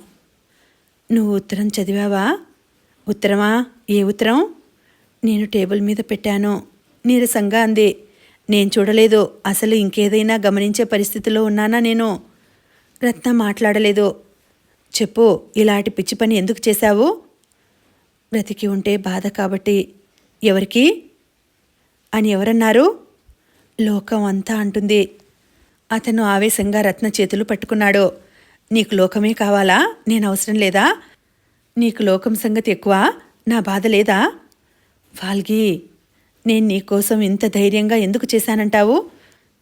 [SPEAKER 1] నువ్వు ఉత్తరం చదివావా? ఉత్తరమా? ఏ ఉత్తరం? నేను టేబుల్ మీద పెట్టాను. నీరసంగా అంది. నేను చూడలేదు. అసలు ఇంకేదైనా గమనించే పరిస్థితిలో ఉన్నానా నేను? రత్న మాట్లాడలేదు. చెప్పు, ఇలాంటి పిచ్చి పని ఎందుకు చేశావు? బ్రతికి ఉంటే బాధ కాబట్టి. ఎవరికి అని ఎవరన్నారు? లోకం అంతా అంటుంది. అతను ఆవేశంగా రత్న చేతులు పట్టుకున్నాడు. నీకు లోకమే కావాలా? నేను అవసరం లేదా? నీకు లోకం సంగతి ఎక్కువ, నా బాధ లేదా? ఫాల్గి, నేను నీకోసం ఇంత ధైర్యంగా ఎందుకు చేశానంటావు?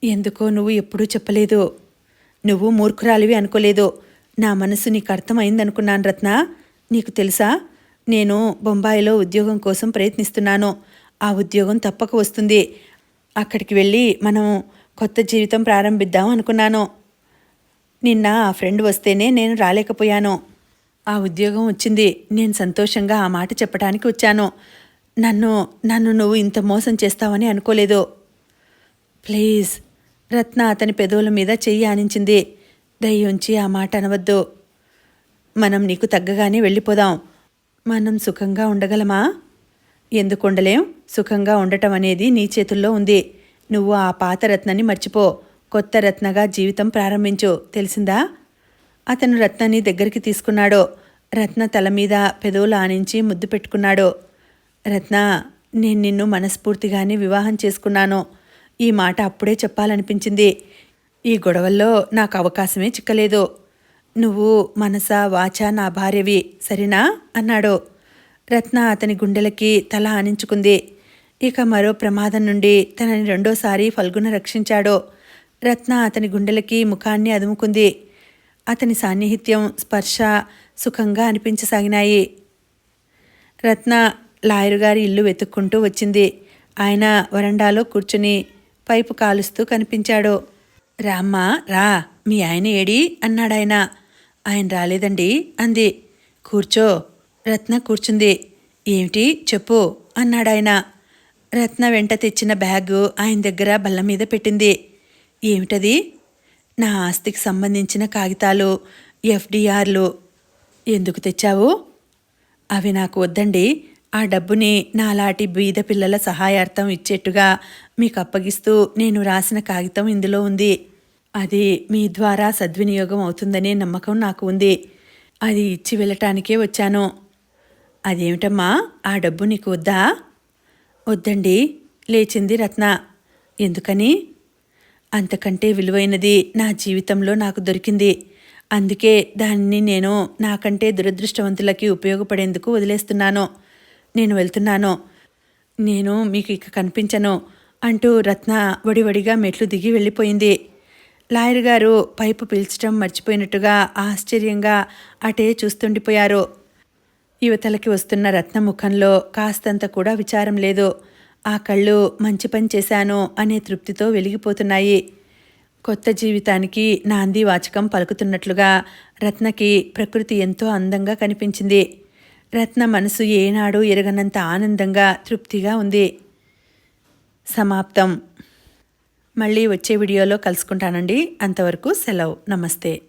[SPEAKER 1] ఎందుకో నువ్వు ఎప్పుడూ చెప్పలేదు. నువ్వు మూర్ఖురాలివి అనుకోలేదు. నా మనసు నీకు అర్థమైందనుకున్నాను రత్న. నీకు తెలుసా, నేను బొంబాయిలో ఉద్యోగం కోసం ప్రయత్నిస్తున్నాను. ఆ ఉద్యోగం తప్పక వస్తుంది. అక్కడికి వెళ్ళి మనం కొత్త జీవితం ప్రారంభిద్దాం అనుకున్నాను. నిన్న ఆ ఫ్రెండ్ వస్తేనే నేను రాలేకపోయాను. ఆ ఉద్యోగం వచ్చింది. నేను సంతోషంగా ఆ మాట చెప్పడానికి వచ్చాను. నన్ను నువ్వు ఇంత మోసం చేస్తావని అనుకోలేదు. ప్లీజ్. రత్న అతని పెదవుల మీద చెయ్యి ఆనించింది. దయ్యుంచి ఆ మాట అనవద్దు. మనం నీకు తగ్గగానే వెళ్ళిపోదాం. మనం సుఖంగా ఉండగలమా? ఎందుకు ఉండలేం? సుఖంగా ఉండటం అనేది నీ చేతుల్లో ఉంది. నువ్వు ఆ పాత రత్నని మర్చిపో. కొత్త రత్నగా జీవితం ప్రారంభించు. తెలిసిందా? అతను రత్నని దగ్గరికి తీసుకున్నాడు. రత్న తల మీద పెదవులు ఆనించి ముద్దు పెట్టుకున్నాడు. రత్న, నేను నిన్ను మనస్ఫూర్తిగానే వివాహం చేసుకున్నాను. ఈ మాట అప్పుడే చెప్పాలనిపించింది. ఈ గొడవల్లో నాకు అవకాశమే చిక్కలేదు. నువ్వు మనస వాచ నా భార్యవి, సరేనా అన్నాడు. రత్న అతని గుండెలకి తల ఆనించుకుంది. ఇక మరో ప్రమాదం నుండి తనని రెండోసారి ఫల్గుణ రక్షించాడు. రత్న అతని గుండెలకి ముఖాన్ని అదుముకుంది. అతని సాన్నిహిత్యం, స్పర్శ సుఖంగా అనిపించసాగినాయి. రత్న లాయరు గారి ఇల్లు వెతుక్కుంటూ వచ్చింది. ఆయన వరండాలో కూర్చుని పైపు కాలుస్తూ కనిపించాడు. రామ్మా రా, మీ ఆయన ఏడి అన్నాడాయన. ఆయన రాలేదండి అంది. కూర్చో. రత్న కూర్చుంది. ఏమిటి చెప్పు అన్నాడాయన. రత్న వెంట తెచ్చిన బ్యాగు ఆయన దగ్గర బల్ల మీద పెట్టింది. ఏమిటది? నా ఆస్తికి సంబంధించిన కాగితాలు, ఎఫ్డిఆర్లు. ఎందుకు తెచ్చావు? అవి నాకు వద్దండి. ఆ డబ్బుని నాలాంటి బీద పిల్లల సహాయార్థం ఇచ్చేట్టుగా మీకు అప్పగిస్తూ నేను రాసిన కాగితం ఇందులో ఉంది. అది మీ ద్వారా సద్వినియోగం అవుతుందనే నమ్మకం నాకు ఉంది. అది ఇచ్చి వెళ్ళటానికే వచ్చాను. అదేమిటమ్మా, ఆ డబ్బు నీకు వద్దా? వద్దండి. లేచింది రత్న. ఎందుకని? అంతకంటే విలువైనది నా జీవితంలో నాకు దొరికింది. అందుకే దానిని నేను నాకంటే దురదృష్టవంతులకి ఉపయోగపడేందుకు వదిలేస్తున్నాను. నేను వెళ్తున్నాను. నేను మీకు ఇక కనిపించను అంటూ రత్న వడివడిగా మెట్లు దిగి వెళ్ళిపోయింది. లాయర్ గారు పైపు పీల్చడం మర్చిపోయినట్టుగా ఆశ్చర్యంగా అటే చూస్తుండిపోయారు. యువతలకి వస్తున్న రత్న ముఖంలో కాస్తంత కూడా విచారం లేదు. ఆ కళ్ళు మంచి పని చేశాను అనే తృప్తితో వెలిగిపోతున్నాయి. కొత్త జీవితానికి నాంది వాచకం పలుకుతున్నట్లుగా రత్నకి ప్రకృతి ఎంతో అందంగా కనిపించింది. రత్న మనసు ఏనాడు ఎరగనంత ఆనందంగా, తృప్తిగా ఉంది. సమాప్తం. మళ్ళీ వచ్చే వీడియోలో కలుసుకుంటానండి. అంతవరకు సెలవు. నమస్తే.